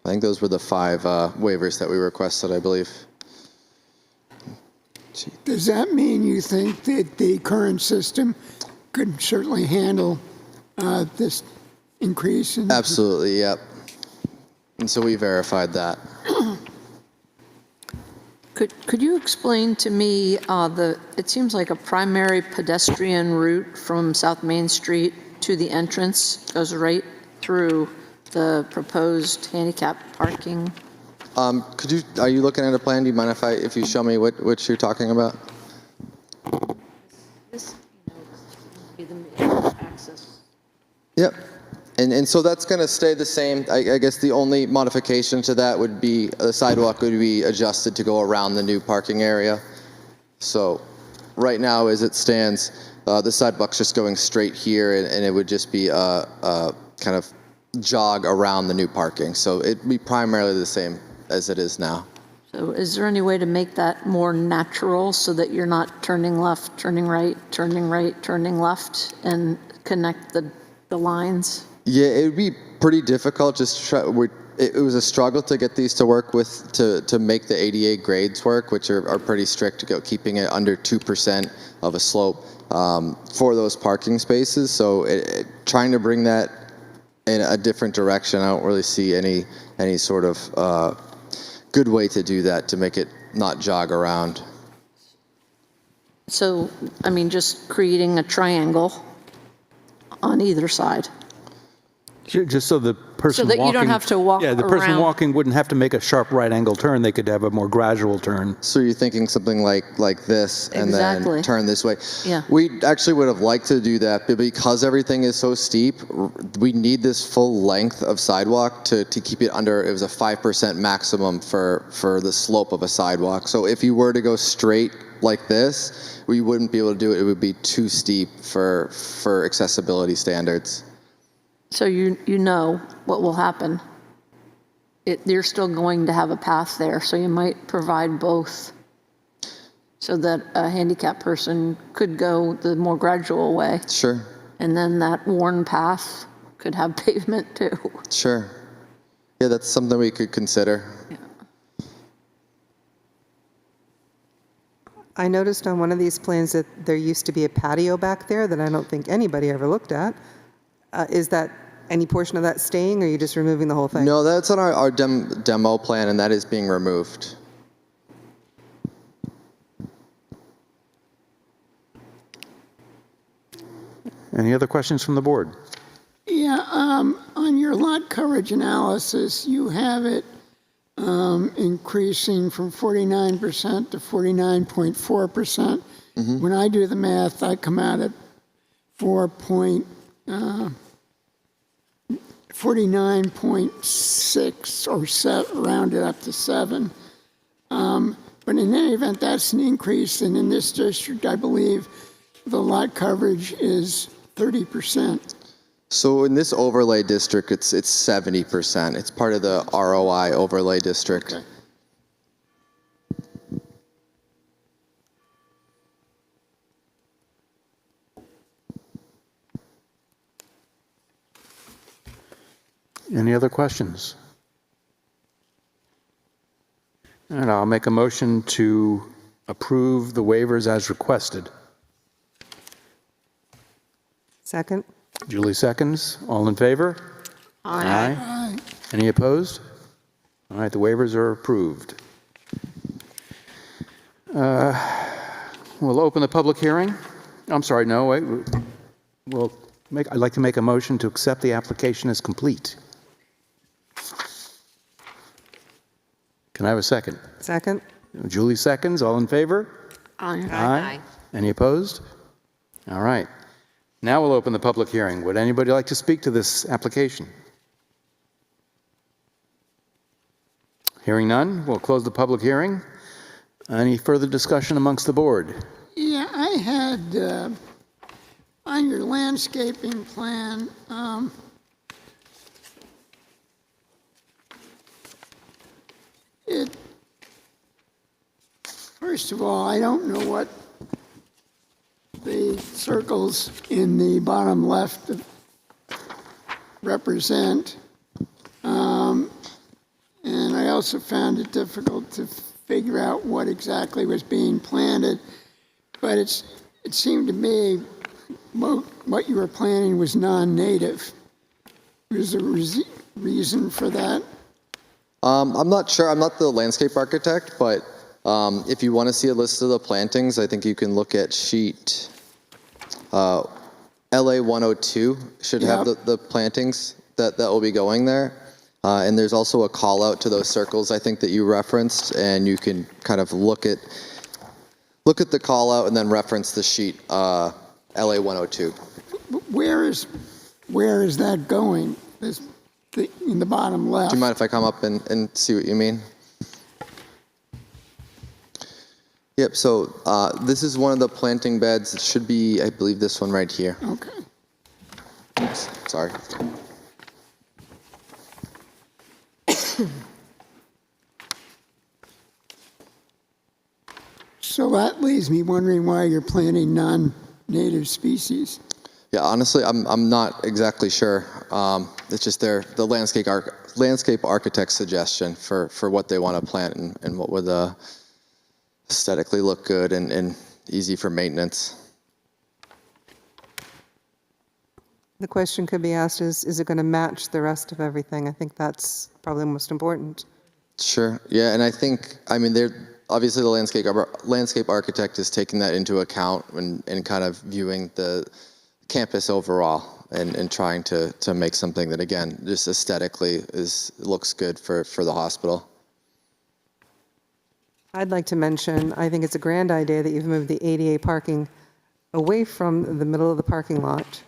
I think those were the 5 waivers that we requested, I believe. Does that mean you think that the current system could certainly handle this increase? Absolutely, yep. And so we verified that. Could you explain to me it seems like a primary pedestrian route from South Main Street to the entrance goes right through the proposed handicap parking? Are you looking at a plan? Do you mind if you show me what you're talking about? This, would be the access. Yep. And so that's going to stay the same. I guess the only modification to that would be the sidewalk would be adjusted to go around the new parking area. So right now, as it stands, the sidewalk's just going straight here, and it would just be a kind of jog around the new parking. So it'd be primarily the same as it is now. So is there any way to make that more natural so that you're not turning left, turning right, turning right, turning left, and connect the lines? Yeah, it would be pretty difficult. It was a struggle to get these to work with, to make the ADA grades work, which are pretty strict, keeping it under 2% of a slope for those parking spaces. So trying to bring that in a different direction, I don't really see any sort of good way to do that, to make it not jog around. So, I mean, just creating a triangle on either side. Just so the person So that walking, you don't have to walk the person around. walking wouldn't have to make a sharp right angle turn. They could have a more gradual turn. So you're thinking something like this, and Exactly. then turn this way. Yeah. We actually would have liked to do that, but because everything is so steep, we need this full length of sidewalk to keep it under. It was a 5% maximum for the slope of a sidewalk. So if you were to go straight like this, we wouldn't be able to do it. It would be too steep for accessibility standards. So you know what will happen. You're still going to have a path there, so you might provide both so that a handicapped person could go the more gradual way. Sure. And then that worn path could have pavement too. Sure. Yeah, that's something we could consider. Yeah. I noticed on one of these plans that there used to be a patio back there that I don't think anybody ever looked at. Is that any portion of that staying, or are you just removing the whole thing? No, that's on our demo plan, and that is being removed. Any other questions from the board? Yeah, on your lot coverage analysis, you have it increasing from 49% to 49.4%. When I do the math, I come out at 49.6 or rounded up to 7. But in any event, that's an increase, and in this district, I believe the lot coverage is 30%. So in this overlay district, it's 70%. It's part of the ROI overlay district. Okay. Any other questions? And I'll make a motion to approve the waivers as requested. Second? Julie seconds. All in favor? Aye. Aye. Any opposed? All right, the waivers are approved. We'll open the public hearing. I'm sorry, no, wait. I'd like to make a motion to accept the application as complete. Can I have a second? Second? Julie seconds. All in favor? Aye. Aye. Any opposed? All right. Now we'll open the public hearing. Would anybody like to speak to this application? Hearing none, we'll close the public hearing. Any further discussion amongst the board? Yeah, I had, on your landscaping plan, first of all, I don't know what the circles in the bottom left represent. And I also found it difficult to figure out what exactly was being planted. But it seemed to me what you were planting was non-native. Was there a reason for that? I'm not sure. I'm not the landscape architect, but if you want to see a list of the plantings, I think you can look at sheet LA 102 should have the plantings that will be going there. And there's also a call out to those circles, I think, that you referenced, and you can kind of look at the call out and then reference the sheet LA 102. Where is that going? In the bottom left. Do you mind if I come up and see what you mean? Yep, so this is one of the planting beds. It should be, I believe, this one right here. Okay. Oops, sorry. So that leaves me wondering why you're planting non-native species. Yeah, honestly, I'm not exactly sure. It's just the landscape architect's suggestion for what they want to plant and what would aesthetically look good and easy for maintenance. The question could be asked is it going to match the rest of everything? I think that's probably most important. Sure. Yeah, and I think, I mean, obviously the landscape architect is taking that into account and kind of viewing the campus overall and trying to make something that, again, just aesthetically looks good for the hospital. I'd like to mention, I think it's a grand idea that you've moved the ADA parking away from the middle of the parking lot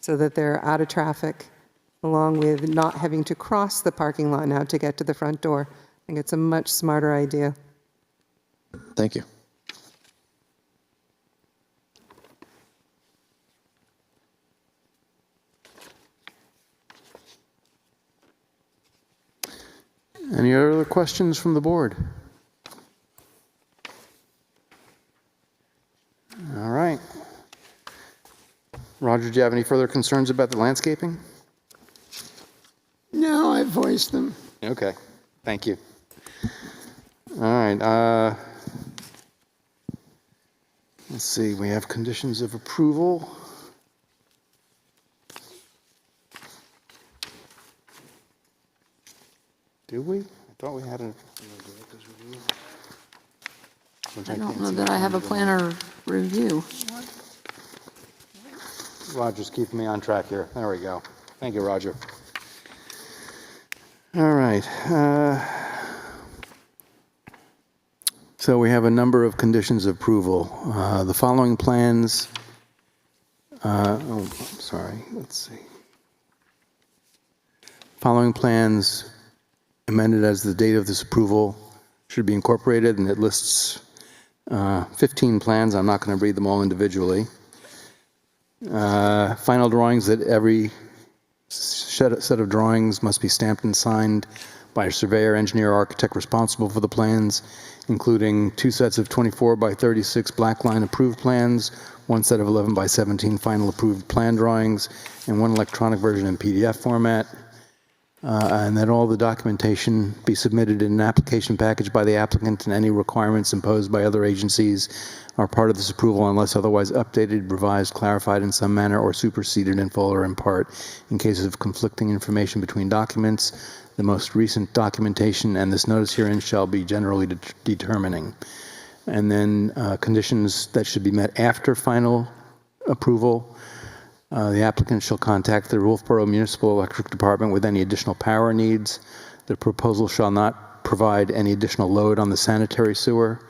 so that they're out of traffic, along with not having to cross the parking lot now to get to the front door. I think it's a much smarter idea. Thank you. Any other questions from the board? All right. Roger, do you have any further concerns about the landscaping? No, I voiced them. Okay, thank you. All right. Let's see, we have conditions of approval. Do we? I thought we had a... I don't know that I have a planner review. Roger's keeping me on track here. There we go. Thank you, Roger. All right. So we have a number of conditions of approval. The following plans, I'm sorry, let's see. Following plans amended as the date of this approval should be incorporated, and it lists 15 plans. I'm not going to read them all individually. Final drawings that every set of drawings must be stamped and signed by a surveyor, engineer, or architect responsible for the plans, including 2 sets of 24 by 36 black line approved plans, 1 set of 11 by 17 final approved plan drawings, and 1 electronic version in PDF format. And that all the documentation be submitted in an application package by the applicant, and any requirements imposed by other agencies are part of this approval unless otherwise updated, revised, clarified in some manner, or superseded in full or in part. In cases of conflicting information between documents, the most recent documentation and this notice herein shall be generally determining. And then conditions that should be met after final approval. The applicant shall contact the Wolfeboro Municipal Electric Department with any additional power needs. The proposal shall not provide any additional load on the sanitary sewer.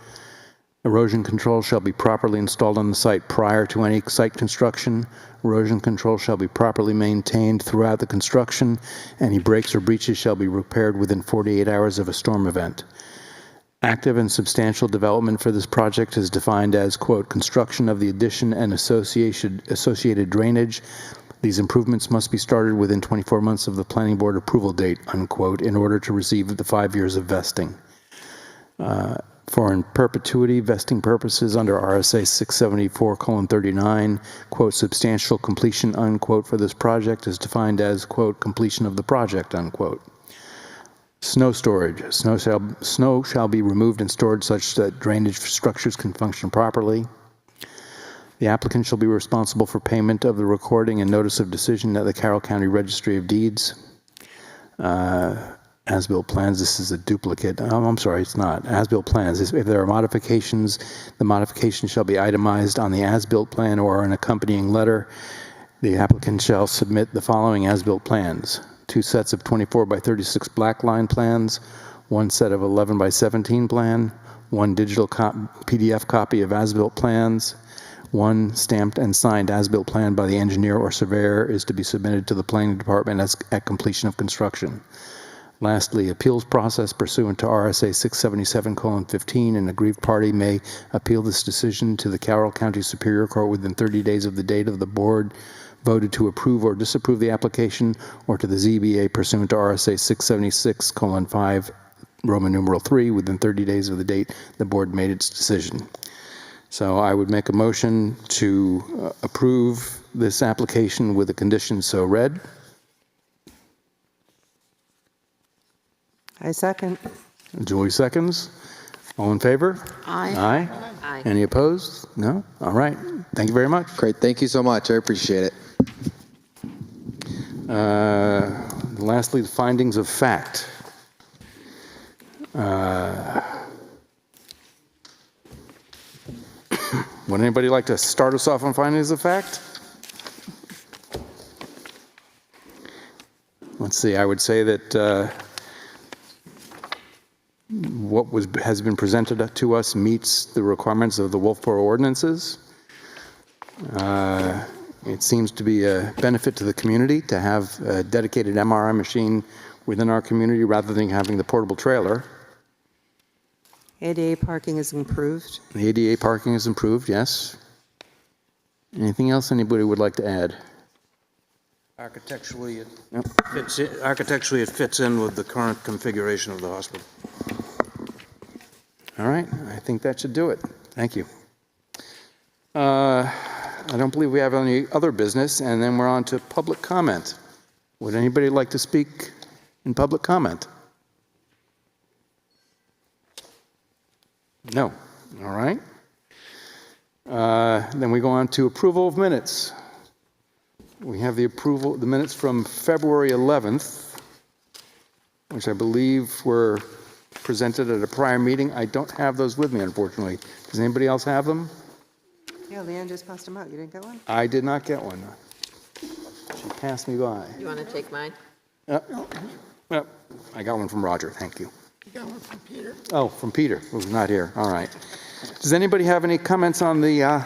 Erosion control shall be properly installed on the site prior to any site construction. Erosion control shall be properly maintained throughout the construction. Any breaks or breaches shall be repaired within 48 hours of a storm event. Active and substantial development for this project is defined as, quote, construction of the addition and associated drainage. These improvements must be started within 24 months of the planning board approval date, unquote, in order to receive the 5 years of vesting. For in perpetuity vesting purposes under RSA 674:39, quote, substantial completion, unquote, for this project is defined as, quote, completion of the project, unquote. Snow storage. Snow shall be removed and stored such that drainage structures can function properly. The applicant shall be responsible for payment of the recording and notice of decision at the Carroll County Registry of Deeds. As-built plans, this is a duplicate. I'm sorry, it's not. As-built plans. If there are modifications, the modifications shall be itemized on the as-built plan or an accompanying letter. The applicant shall submit the following as-built plans: 2 sets of 24 by 36 black line plans, 1 set of 11 by 17 plan, 1 digital PDF copy of as-built plans, 1 stamped and signed as-built plan by the engineer or surveyor is to be submitted to the planning department at completion of construction. Lastly, appeals process pursuant to RSA 677:15, an aggrieved party may appeal this decision to the Carroll County Superior Court within 30 days of the date of the board voted to approve or disapprove the application, or to the ZBA pursuant to RSA 676:5, Roman numeral 3, within 30 days of the date the board made its decision. So I would make a motion to approve this application with the conditions so read. I second. Julie seconds. All in favor? Aye. Aye. Aye. Any opposed? No? All right. Thank you very much. Great, thank you so much. I appreciate it. Lastly, the findings of fact. Would anybody like to start us off on findings of fact? Let's see, I would say that what has been presented to us meets the requirements of the Wolfeboro ordinances. It seems to be a benefit to the community to have a dedicated MRI machine within our community rather than having the portable trailer. ADA parking is improved. The ADA parking is improved, yes. Anything else anybody would like to add? Architecturally, it fits in with the current configuration of the hospital. All right, I think that should do it. Thank you. I don't believe we have any other business, and then we're on to public comment. Would anybody like to speak in public comment? No. All right. Then we go on to approval of minutes. We have the minutes from February 11th. which I believe were presented at a prior meeting. I don't have those with me, unfortunately. Does anybody else have them? Yeah, Leanne just passed them out. You didn't get one? I did not get one. She passed me by. You want to take mine? Well, I got one from Roger, thank you. You got one from Peter? Oh, from Peter, who's not here, all right. Does anybody have any comments on the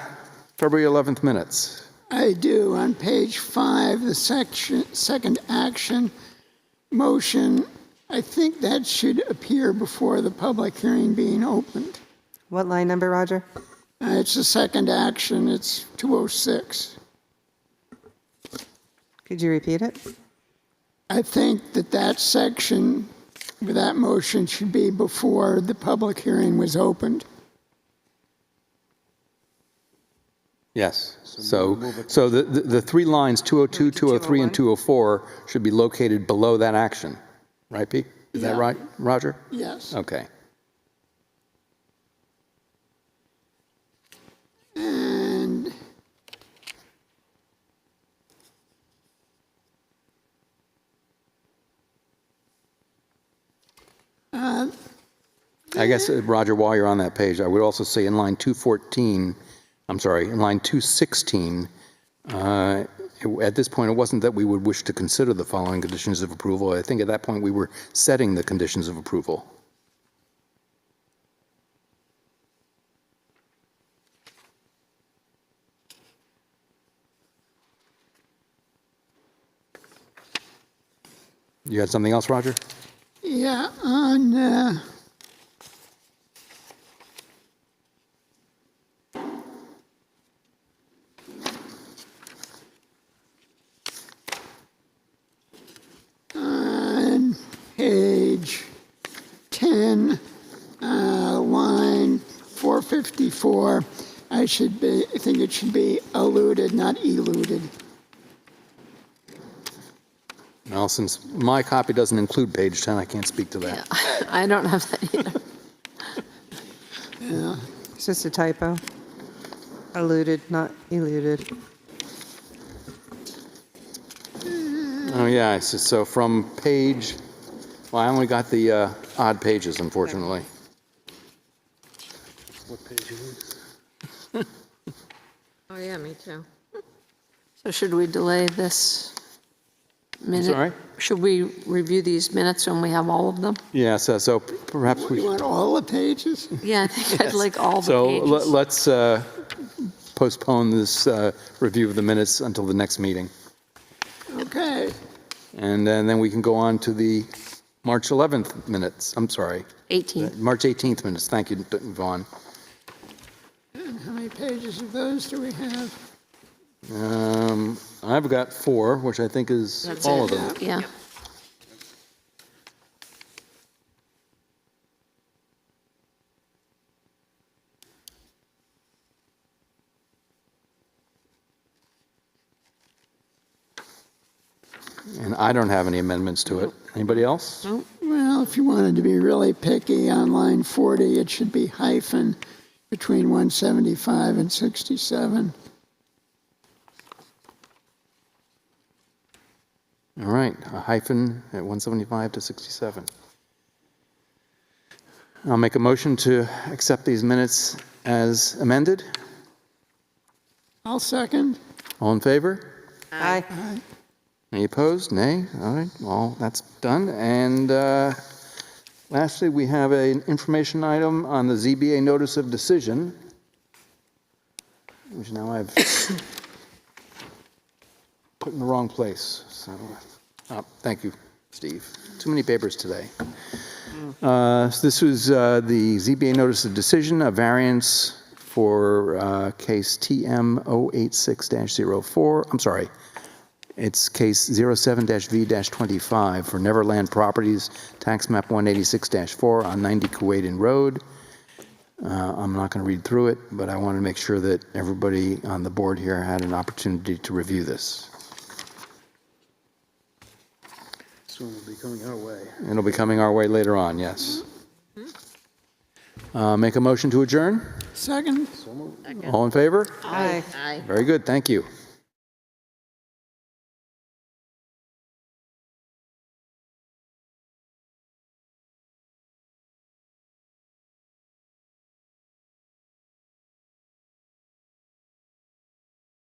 February 11th minutes? I do. On page 5, the second action motion, I think that should appear before the public hearing being opened. What line number, Roger? It's the second action. It's 206. Could you repeat it? I think that section, that motion should be before the public hearing was opened. Yes. So the three lines, 202, 203, and 204, should be located below that action. Right, Pete? Is that right, Roger? Yes. Okay. And I guess, Roger, while you're on that page, I would also say in line 214, I'm sorry, in line 216, at this point, it wasn't that we would wish to consider the following conditions of approval. I think at that point we were setting the conditions of approval. You had something else, Roger? yeah, on page 10, line 454, I think it should be alluded, not eluded. Well, since my copy doesn't include page 10, I can't speak to that. Yeah, I don't have that either. Yeah. It's just a typo. Alluded, not eluded. Oh, yeah, so from page, well, I only got the odd pages, unfortunately. What page is it? Oh, yeah, me too. So should we delay this minute? Sorry? Should we review these minutes when we have all of them? Yeah, so perhaps we... You want all the pages? Yeah, I think I'd like all the So pages. let's postpone this review of the minutes until the next meeting. Okay. And then we can go on to the March 11th minutes. I'm sorry. 18. March 18th minutes. Thank you, Vaughn. And how many pages of those do we have? I've got 4, which I think is That's all it. of them. Yeah. And I don't have any amendments to it. Anybody else? Well, if you wanted to be really picky, on line 40, it should be hyphen between 175 and 67. All right, a hyphen at 175 to 67. I'll make a motion to accept these minutes as amended. I'll second. All in favor? Aye. Aye. Any opposed? Nay? All right, well, that's done. And lastly, we have an information item on the ZBA notice of decision, which now I've put in the wrong place. So, thank you, Steve. Too many papers today. So this was the ZBA notice of decision, a variance for case TM 086-04. I'm sorry. It's case 07-V-25 for Neverland Properties, tax map 186-4 on 90 Kuwaitan Road. I'm not going to read through it, but I want to make sure that everybody on the board here had an opportunity to review this. Soon will be coming our way. It'll be coming our way later on, yes. Make a motion to adjourn? Second. All in favor? Aye. Aye. Very good, thank you.